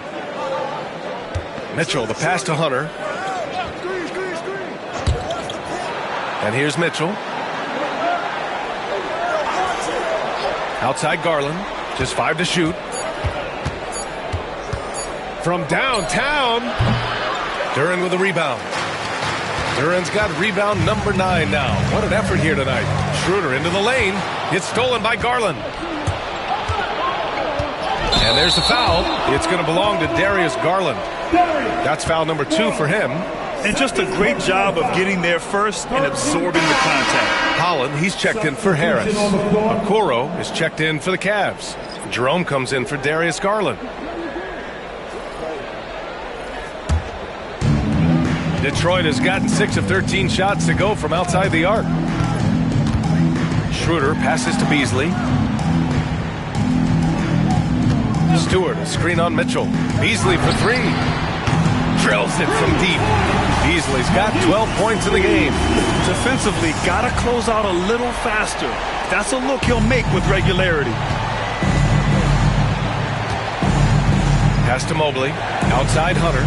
Speaker 1: Mitchell, the pass to Hunter. And here's Mitchell. Outside Garland. Just 5 to shoot. From downtown. Duren with a rebound. Duren's got rebound number 9 now. What an effort here tonight. Schroeder into the lane. It's stolen by Garland. And there's the foul. It's going to belong to Darius Garland. That's foul number 2 for him.
Speaker 2: And just a great job of getting there first and absorbing the contact.
Speaker 1: Holland, he's checked in for Harris. Okoro is checked in for the Cavs. Jerome comes in for Darius Garland. Detroit has gotten 6 of 13 shots to go from outside the arc. Schroeder passes to Beasley. Stewart, a screen on Mitchell. Beasley for 3. Drills it from deep. Beasley's got 12 points in the game.
Speaker 2: Defensively, got to close out a little faster. That's a look he'll make with regularity.
Speaker 1: Pass to Mobley. Outside Hunter.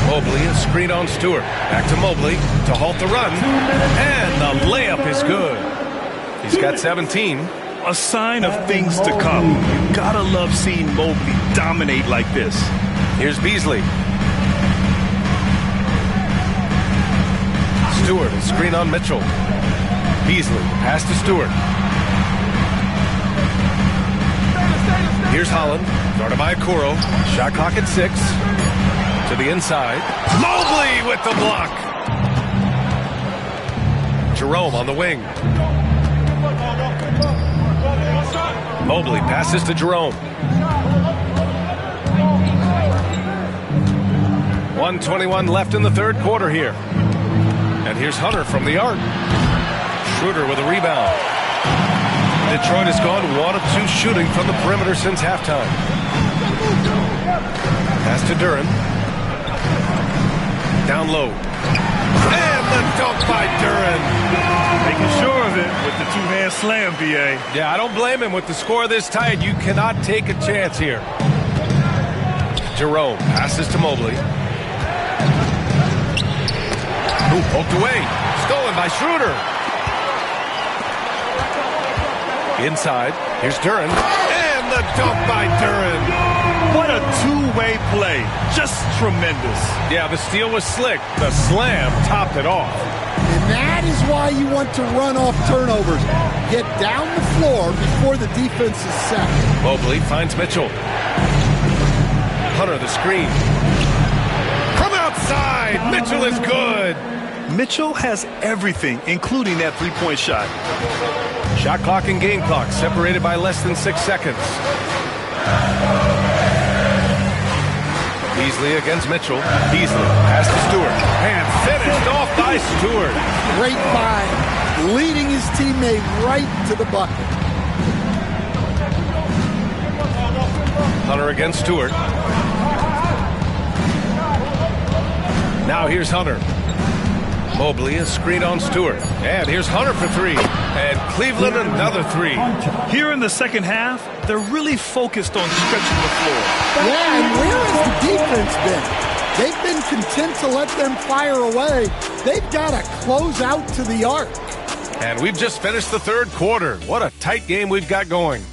Speaker 1: Mobley, a screen on Stewart. Back to Mobley to halt the run. And the layup is good. He's got 17.
Speaker 2: A sign of things to come. You gotta love seeing Mobley dominate like this.
Speaker 1: Here's Beasley. Stewart, a screen on Mitchell. Beasley, pass to Stewart. Here's Holland, guarded by Okoro. Shot clock at 6. To the inside. Mobley with the block. Jerome on the wing. Mobley passes to Jerome. 1:21 left in the third quarter here. And here's Hunter from the arc. Schroeder with a rebound. Detroit has gone 1 of 2 shooting from the perimeter since halftime. Pass to Duren. Down low. And the dunk by Duren.
Speaker 2: Making sure of it with the 2-hand slam, B.A.
Speaker 1: Yeah, I don't blame him. With the score this tight, you cannot take a chance here. Jerome passes to Mobley. Ooh, poked away. Stolen by Schroeder. Inside. Here's Duren. And the dunk by Duren.
Speaker 2: What a two-way play. Just tremendous.
Speaker 1: Yeah, the steal was slick. The slam topped it off.
Speaker 3: And that is why you want to run off turnovers. Get down the floor before the defense is set.
Speaker 1: Mobley finds Mitchell. Hunter the screen. From outside. Mitchell is good.
Speaker 2: Mitchell has everything, including that three-point shot.
Speaker 1: Shot clock and game clock separated by less than 6 seconds. Beasley against Mitchell. Beasley pass to Stewart. And finished off by Stewart.
Speaker 3: Great find. Leading his teammate right to the bucket.
Speaker 1: Hunter against Stewart. Now here's Hunter. Mobley is screened on Stewart. And here's Hunter for 3. And Cleveland another 3.
Speaker 2: Here in the second half, they're really focused on stretching the floor.
Speaker 3: Yeah, and where has the defense been? They've been content to let them fire away. They've got to close out to the arc.
Speaker 1: And we've just finished the third quarter. What a tight game we've got going.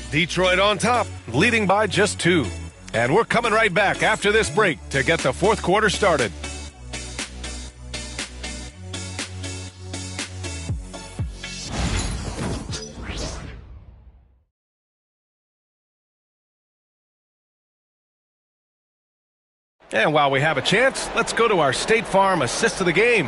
Speaker 1: Detroit on top, leading by just 2. And we're coming right back after this break to get the fourth quarter started. And while we have a chance, let's go to our State Farm assist of the game.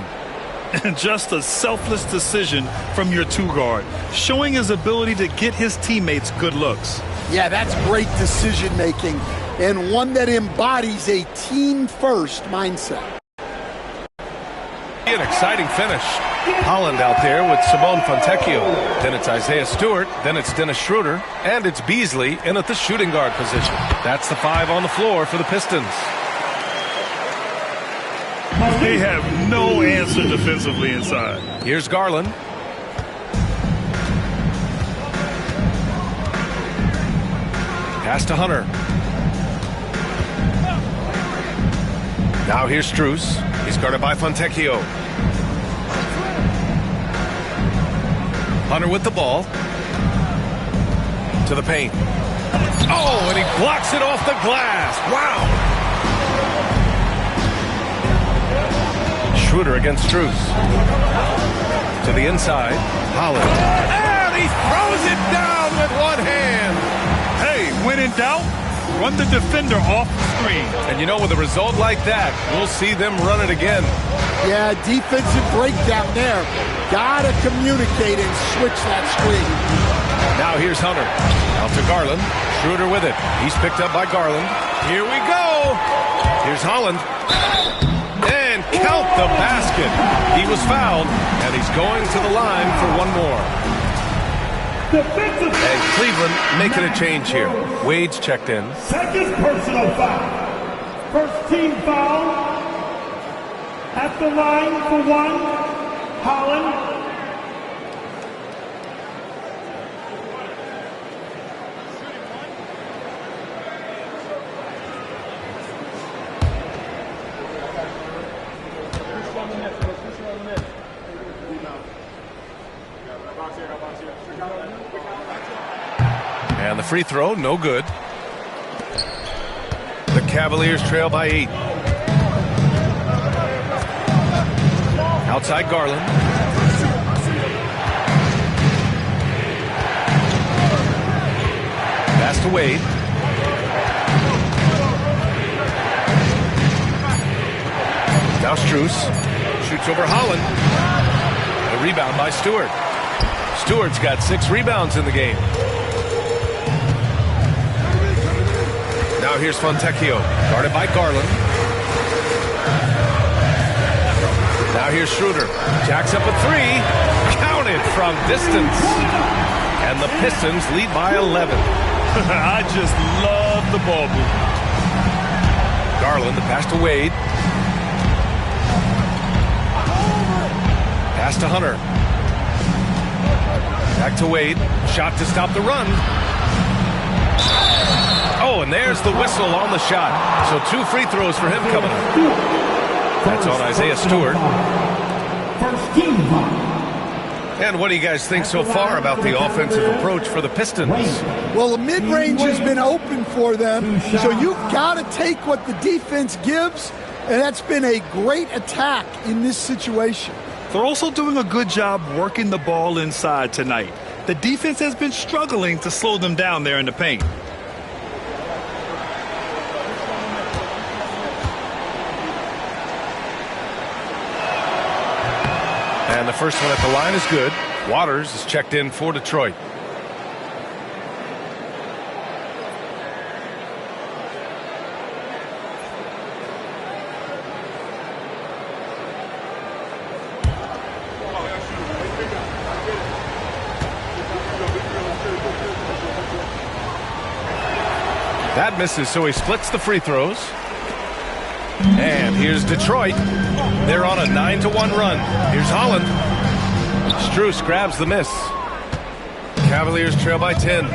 Speaker 2: And just a selfless decision from your 2-guard, showing his ability to get his teammates good looks.
Speaker 3: Yeah, that's great decision making, and one that embodies a team-first mindset.
Speaker 1: An exciting finish. Holland out there with Simone Fontecchio. Then it's Isaiah Stewart. Then it's Dennis Schroeder. And it's Beasley in at the shooting guard position. That's the 5 on the floor for the Pistons.
Speaker 2: They have no answer defensively inside.
Speaker 1: Here's Garland. Pass to Hunter. Now here's Strus. He's guarded by Fontecchio. Hunter with the ball. To the paint. Oh, and he blocks it off the glass. Wow. Schroeder against Strus. To the inside. Holland. And he throws it down with one hand.
Speaker 2: Hey, when in doubt, run the defender off the screen.
Speaker 1: And you know, with a result like that, we'll see them run it again.
Speaker 3: Yeah, defensive breakdown there. Gotta communicate and switch that screen.
Speaker 1: Now here's Hunter. Out to Garland. Schroeder with it. He's picked up by Garland. Here we go. Here's Holland. And count the basket. He was fouled, and he's going to the line for one more. And Cleveland making a change here. Wade's checked in.
Speaker 5: Second personal foul. First team foul. At the line for 1, Holland.
Speaker 1: And the free throw, no good. The Cavaliers trail by 8. Outside Garland. Pass to Wade. Now Strus. Shoots over Holland. A rebound by Stewart. Stewart's got 6 rebounds in the game. Now here's Fontecchio, guarded by Garland. Now here's Schroeder. Jacks up a 3. Counted from distance. And the Pistons lead by 11.
Speaker 2: I just love the ball movement.
Speaker 1: Garland, the pass to Wade. Pass to Hunter. Back to Wade. Shot to stop the run. Oh, and there's the whistle on the shot. So 2 free throws for him coming up. That's on Isaiah Stewart.
Speaker 5: First team foul.
Speaker 1: And what do you guys think so far about the offensive approach for the Pistons?
Speaker 3: Well, the mid-range has been open for them, so you've got to take what the defense gives, and that's been a great attack in this situation.
Speaker 2: They're also doing a good job working the ball inside tonight. The defense has been struggling to slow them down there in the paint.
Speaker 1: And the first one at the line is good. Waters is checked in for Detroit. That misses, so he splits the free throws. And here's Detroit. They're on a 9-1 run. Here's Holland. Strus grabs the miss. Cavaliers trail by 10.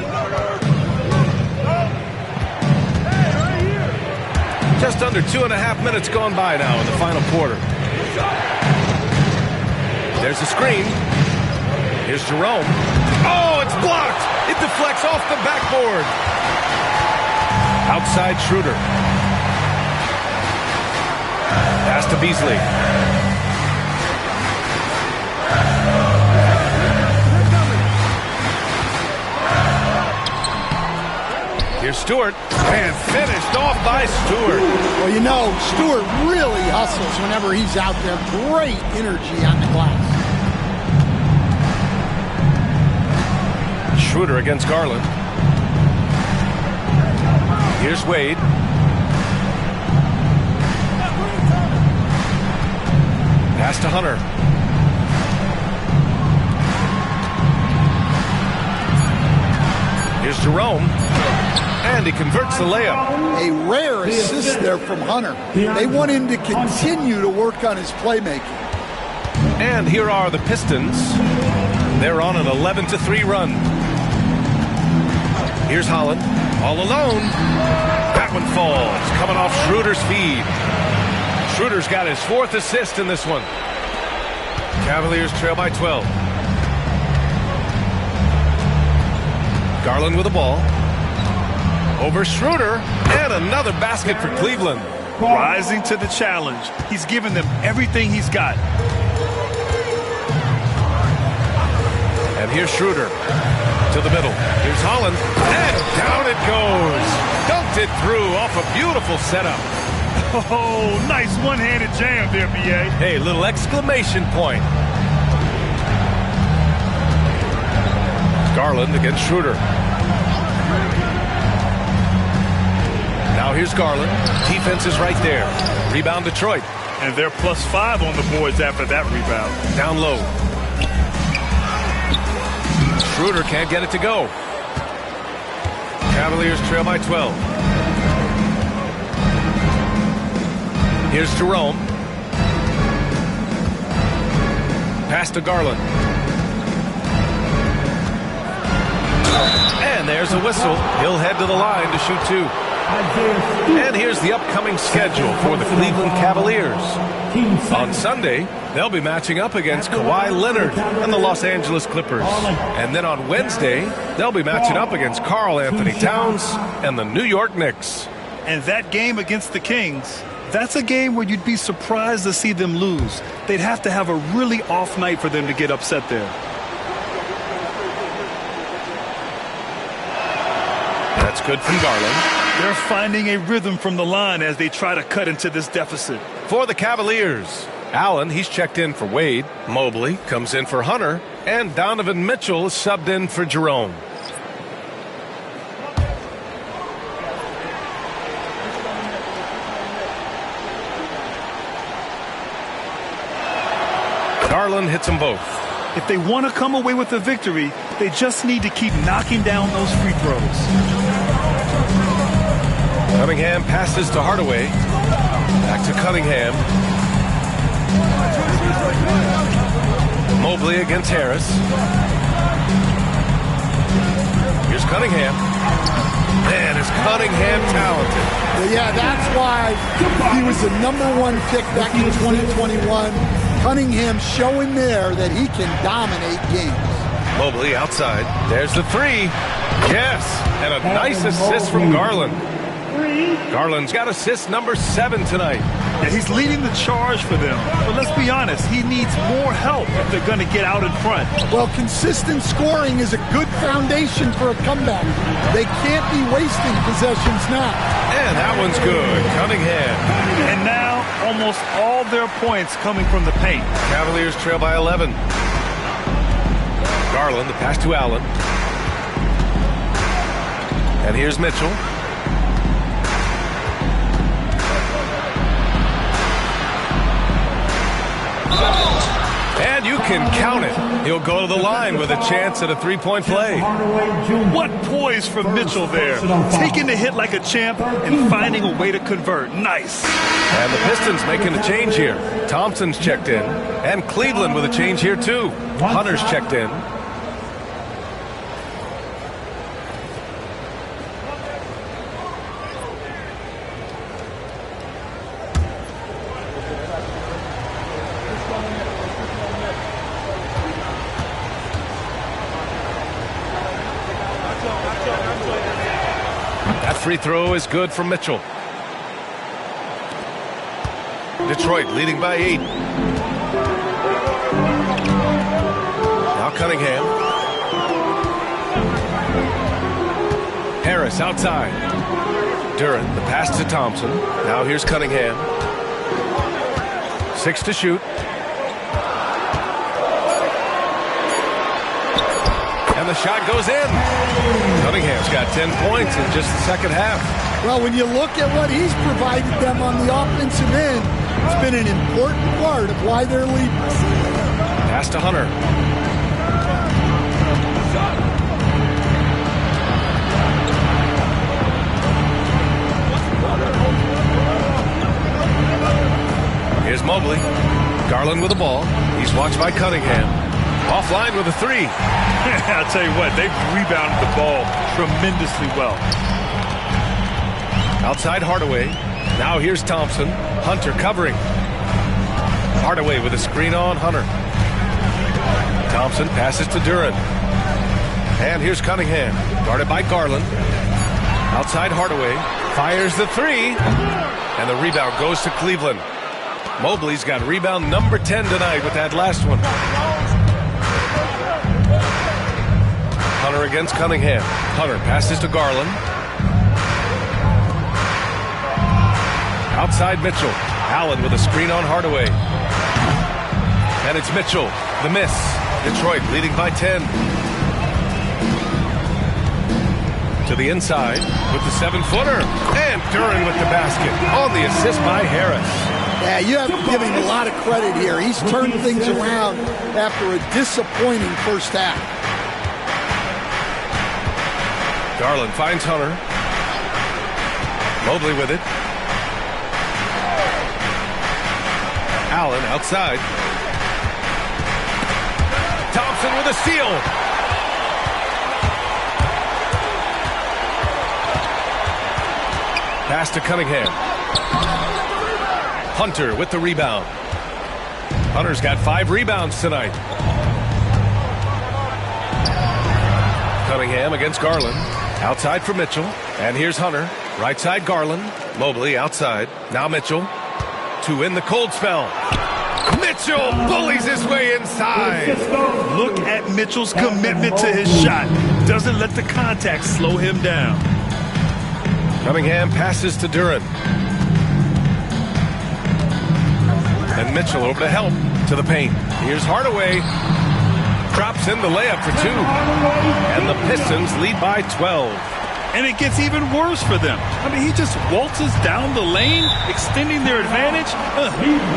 Speaker 1: Just under 2.5 minutes gone by now in the final quarter. There's a screen. Here's Jerome. Oh, it's blocked. It deflects off the backboard. Outside Schroeder. Pass to Beasley. Here's Stewart, and finished off by Stewart.
Speaker 3: Well, you know, Stewart really hustles whenever he's out there. Great energy on the glass.
Speaker 1: Schroeder against Garland. Here's Wade. Pass to Hunter. Here's Jerome. And he converts the layup.
Speaker 3: A rare assist there from Hunter. They want him to continue to work on his playmaking.
Speaker 1: And here are the Pistons. They're on an 11-3 run. Here's Holland, all alone. That one falls, coming off Schroeder's feed. Schroeder's got his 4th assist in this one. Cavaliers trail by 12. Garland with the ball. Over Schroeder, and another basket for Cleveland.
Speaker 2: Rising to the challenge. He's given them everything he's got.
Speaker 1: And here's Schroeder to the middle. Here's Holland, and down it goes. Dunked it through off a beautiful setup.
Speaker 2: Oh, nice one-handed jam there, B.A.
Speaker 1: Hey, little exclamation point. Garland against Schroeder. Now here's Garland. Defense is right there. Rebound Detroit.
Speaker 2: And they're +5 on the boards after that rebound.
Speaker 1: Down low. Schroeder can't get it to go. Cavaliers trail by 12. Here's Jerome. Pass to Garland. And there's a whistle. He'll head to the line to shoot 2. And here's the upcoming schedule for the Cleveland Cavaliers. On Sunday, they'll be matching up against Kawhi Leonard and the Los Angeles Clippers. And then on Wednesday, they'll be matching up against Karl Anthony Towns and the New York Knicks.
Speaker 2: And that game against the Kings, that's a game where you'd be surprised to see them lose. They'd have to have a really off night for them to get upset there.
Speaker 1: That's good from Garland.
Speaker 2: They're finding a rhythm from the line as they try to cut into this deficit.
Speaker 1: For the Cavaliers, Allen, he's checked in for Wade. Mobley comes in for Hunter. And Donovan Mitchell is subbed in for Jerome. Garland hits them both.
Speaker 2: If they want to come away with a victory, they just need to keep knocking down those free throws.
Speaker 1: Cunningham passes to Hardaway. Back to Cunningham. Mobley against Harris. Here's Cunningham. Man, is Cunningham talented.
Speaker 3: Well, yeah, that's why he was the #1 pick back in 2021. Cunningham showing there that he can dominate games.
Speaker 1: Mobley outside. There's the 3. Yes, and a nice assist from Garland. Garland's got assist number 7 tonight.
Speaker 2: Yeah, he's leading the charge for them. But let's be honest, he needs more help if they're going to get out in front.
Speaker 3: Well, consistent scoring is a good foundation for a comeback. They can't be wasting possessions now.
Speaker 1: And that one's good. Cunningham.
Speaker 2: And now, almost all their points coming from the paint.
Speaker 1: Cavaliers trail by 11. Garland, the pass to Allen. And here's Mitchell. And you can count it. He'll go to the line with a chance at a three-point play.
Speaker 2: What poise from Mitchell there. Taking the hit like a champ and finding a way to convert. Nice.
Speaker 1: And the Pistons making a change here. Thompson's checked in. And Cleveland with a change here, too. Hunter's checked in. free throw is good for Mitchell. Detroit leading by 8. Now Cunningham. Harris outside. Duran, the pass to Thompson. Now here's Cunningham. 6 to shoot. And the shot goes in. Cunningham's got 10 points in just the second half.
Speaker 3: Well, when you look at what he's provided them on the offensive end, it's been an important part of why they're leading.
Speaker 1: Pass to Hunter. Here's Mobley. Garland with the ball. He's watched by Cunningham. Offline with a 3.
Speaker 2: I'll tell you what, they've rebounded the ball tremendously well.
Speaker 1: Outside Hardaway. Now here's Thompson. Hunter covering. Hardaway with a screen on Hunter. Thompson passes to Duran. And here's Cunningham. Guarded by Garland. Outside Hardaway. Fires the 3. And the rebound goes to Cleveland. Mobley's got rebound number 10 tonight with that last one. Hunter against Cunningham. Hunter passes to Garland. Outside Mitchell. Allen with a screen on Hardaway. And it's Mitchell. The miss. Detroit leading by 10. To the inside with the 7-footer. And Duran with the basket. On the assist by Harris.
Speaker 3: Yeah, you have to give him a lot of credit here. He's turned things around after a disappointing first half.
Speaker 1: Garland finds Hunter. Mobley with it. Allen outside. Thompson with a steal. Pass to Cunningham. Hunter with the rebound. Hunter's got 5 rebounds tonight. Cunningham against Garland. Outside for Mitchell. And here's Hunter. Right side Garland. Mobley outside. Now Mitchell. 2 in the cold spell. Mitchell bullies his way inside.
Speaker 2: Look at Mitchell's commitment to his shot. Doesn't let the contact slow him down.
Speaker 1: Cunningham passes to Duran. And Mitchell over to help to the paint. Here's Hardaway. Drops in the layup for 2. And the Pistons lead by 12.
Speaker 2: And it gets even worse for them. I mean, he just waltzes down the lane, extending their advantage.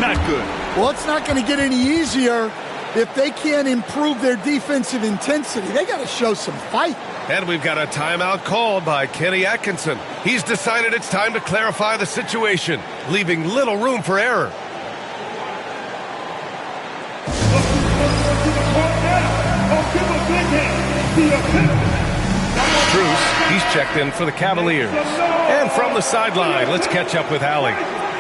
Speaker 2: Not good.
Speaker 3: Well, it's not going to get any easier if they can't improve their defensive intensity. They got to show some fight.
Speaker 1: And we've got a timeout called by Kenny Atkinson. He's decided it's time to clarify the situation, leaving little room for error. Bruce, he's checked in for the Cavaliers. And from the sideline, let's catch up with Allie.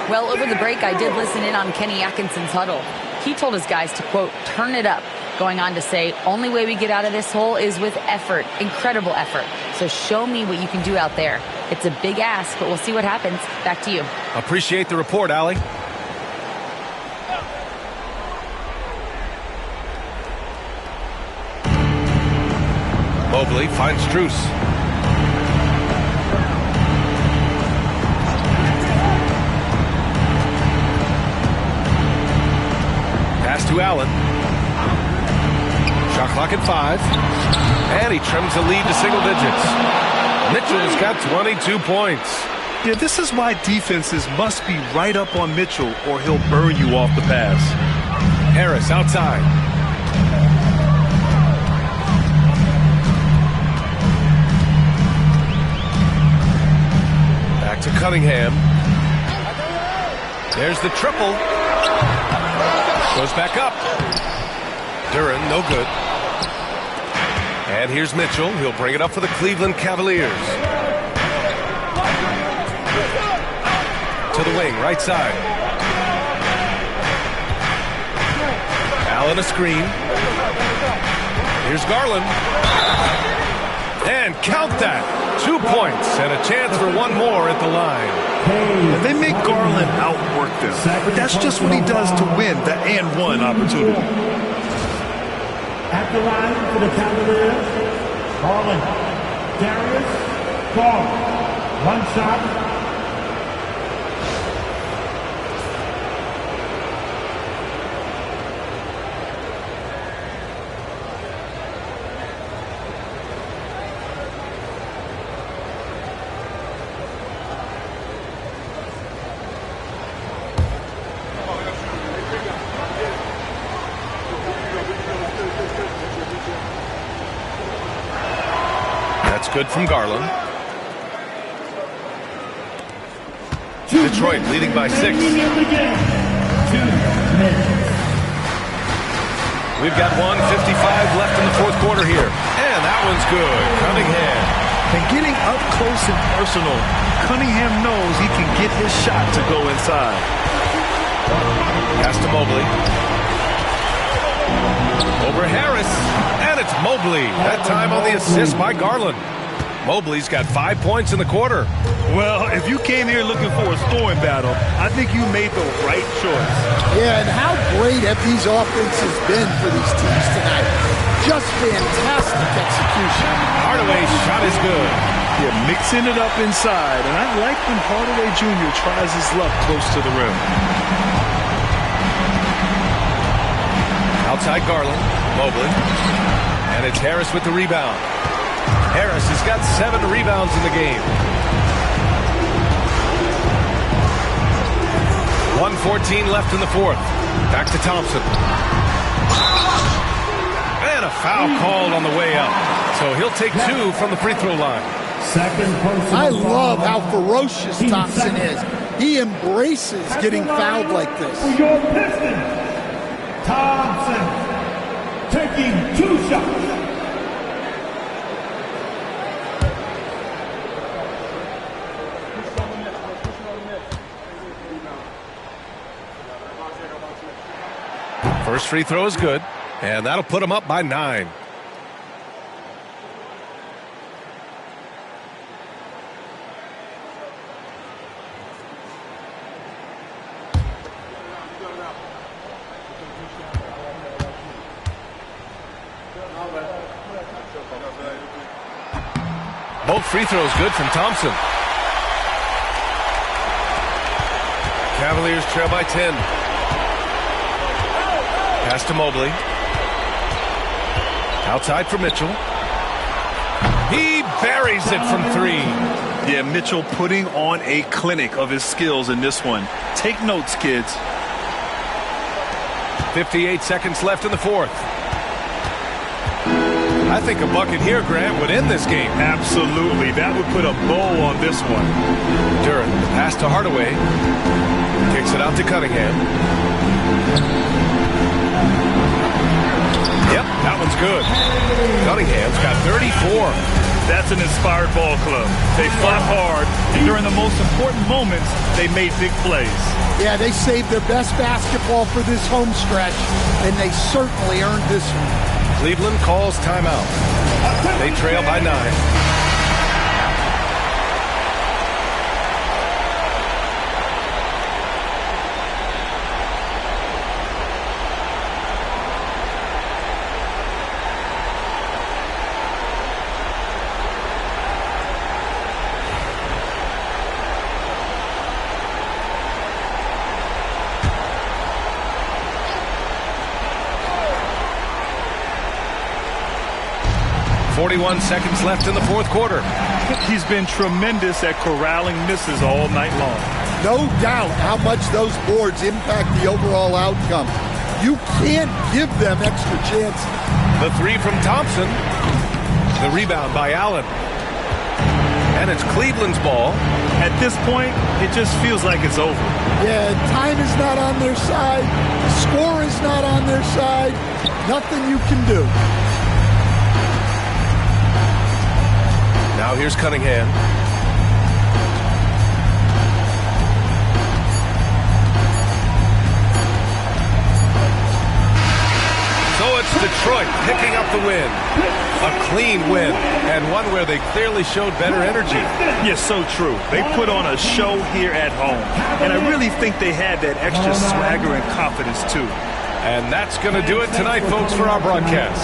Speaker 4: Well, over the break, I did listen in on Kenny Atkinson's huddle. He told his guys to, quote, turn it up, going on to say, only way we get out of this hole is with effort, incredible effort. So show me what you can do out there. It's a big ask, but we'll see what happens. Back to you.
Speaker 1: Appreciate the report, Allie. Mobley finds Strus. Pass to Allen. Shot clock at 5. And he trims the lead to single digits. Mitchell's got 22 points.
Speaker 2: Yeah, this is why defenses must be right up on Mitchell or he'll burn you off the pass.
Speaker 1: Harris outside. Back to Cunningham. There's the triple. Goes back up. Duran, no good. And here's Mitchell. He'll bring it up for the Cleveland Cavaliers. To the wing, right side. Allen a screen. Here's Garland. And count that. 2 points and a chance for one more at the line.
Speaker 2: And they make Garland outwork them, but that's just what he does to win the and one opportunity.
Speaker 5: At the line for the Cavaliers, Garland, Darius, Garland, one shot.
Speaker 1: That's good from Garland. Detroit leading by 6. We've got 1:55 left in the fourth quarter here. And that one's good. Cunningham.
Speaker 2: And getting up close and personal, Cunningham knows he can get his shot to go inside.
Speaker 1: Pass to Mobley. Over Harris. And it's Mobley. That time on the assist by Garland. Mobley's got 5 points in the quarter.
Speaker 2: Well, if you came here looking for a scoring battle, I think you made the right choice.
Speaker 3: Yeah, and how great have these offenses been for these teams tonight? Just fantastic execution.
Speaker 1: Hardaway's shot is good.
Speaker 2: Yeah, mixing it up inside, and I like when Hardaway Jr. tries his luck close to the rim.
Speaker 1: Outside Garland, Mobley, and it's Harris with the rebound. Harris has got 7 rebounds in the game. 1:14 left in the fourth. Back to Thompson. And a foul called on the way up. So he'll take 2 from the free throw line.
Speaker 3: I love how ferocious Thompson is. He embraces getting fouled like this.
Speaker 5: For your Pistons, Thompson taking 2 shots.
Speaker 1: First free throw is good, and that'll put him up by 9. Both free throws good from Thompson. Cavaliers trail by 10. Pass to Mobley. Outside for Mitchell. He buries it from 3.
Speaker 2: Yeah, Mitchell putting on a clinic of his skills in this one. Take notes, kids.
Speaker 1: 58 seconds left in the fourth. I think a bucket here, Grant, would end this game.
Speaker 2: Absolutely. That would put a bow on this one.
Speaker 1: Duran, the pass to Hardaway. Kicks it out to Cunningham. Yep, that one's good. Cunningham's got 34.
Speaker 2: That's an inspired ball club. They fought hard, and during the most important moments, they made big plays.
Speaker 3: Yeah, they saved their best basketball for this home stretch, and they certainly earned this one.
Speaker 1: Cleveland calls timeout. They trail by 9. .41 seconds left in the fourth quarter.
Speaker 2: He's been tremendous at corralling misses all night long.
Speaker 3: No doubt how much those boards impact the overall outcome. You can't give them extra chances.
Speaker 1: The 3 from Thompson. The rebound by Allen. And it's Cleveland's ball.
Speaker 2: At this point, it just feels like it's over.
Speaker 3: Yeah, time is not on their side. The score is not on their side. Nothing you can do.
Speaker 1: Now here's Cunningham. So it's Detroit picking up the win. A clean win, and one where they clearly showed better energy.
Speaker 2: Yes, so true. They put on a show here at home, and I really think they had that extra swagger and confidence, too.
Speaker 1: And that's going to do it tonight, folks, for our broadcast.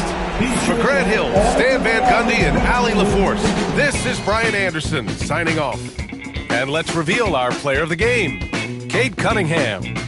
Speaker 1: For Grant Hill, Stan Van Gundy, and Allie LaForce, this is Brian Anderson signing off. And let's reveal our player of the game, Cade Cunningham.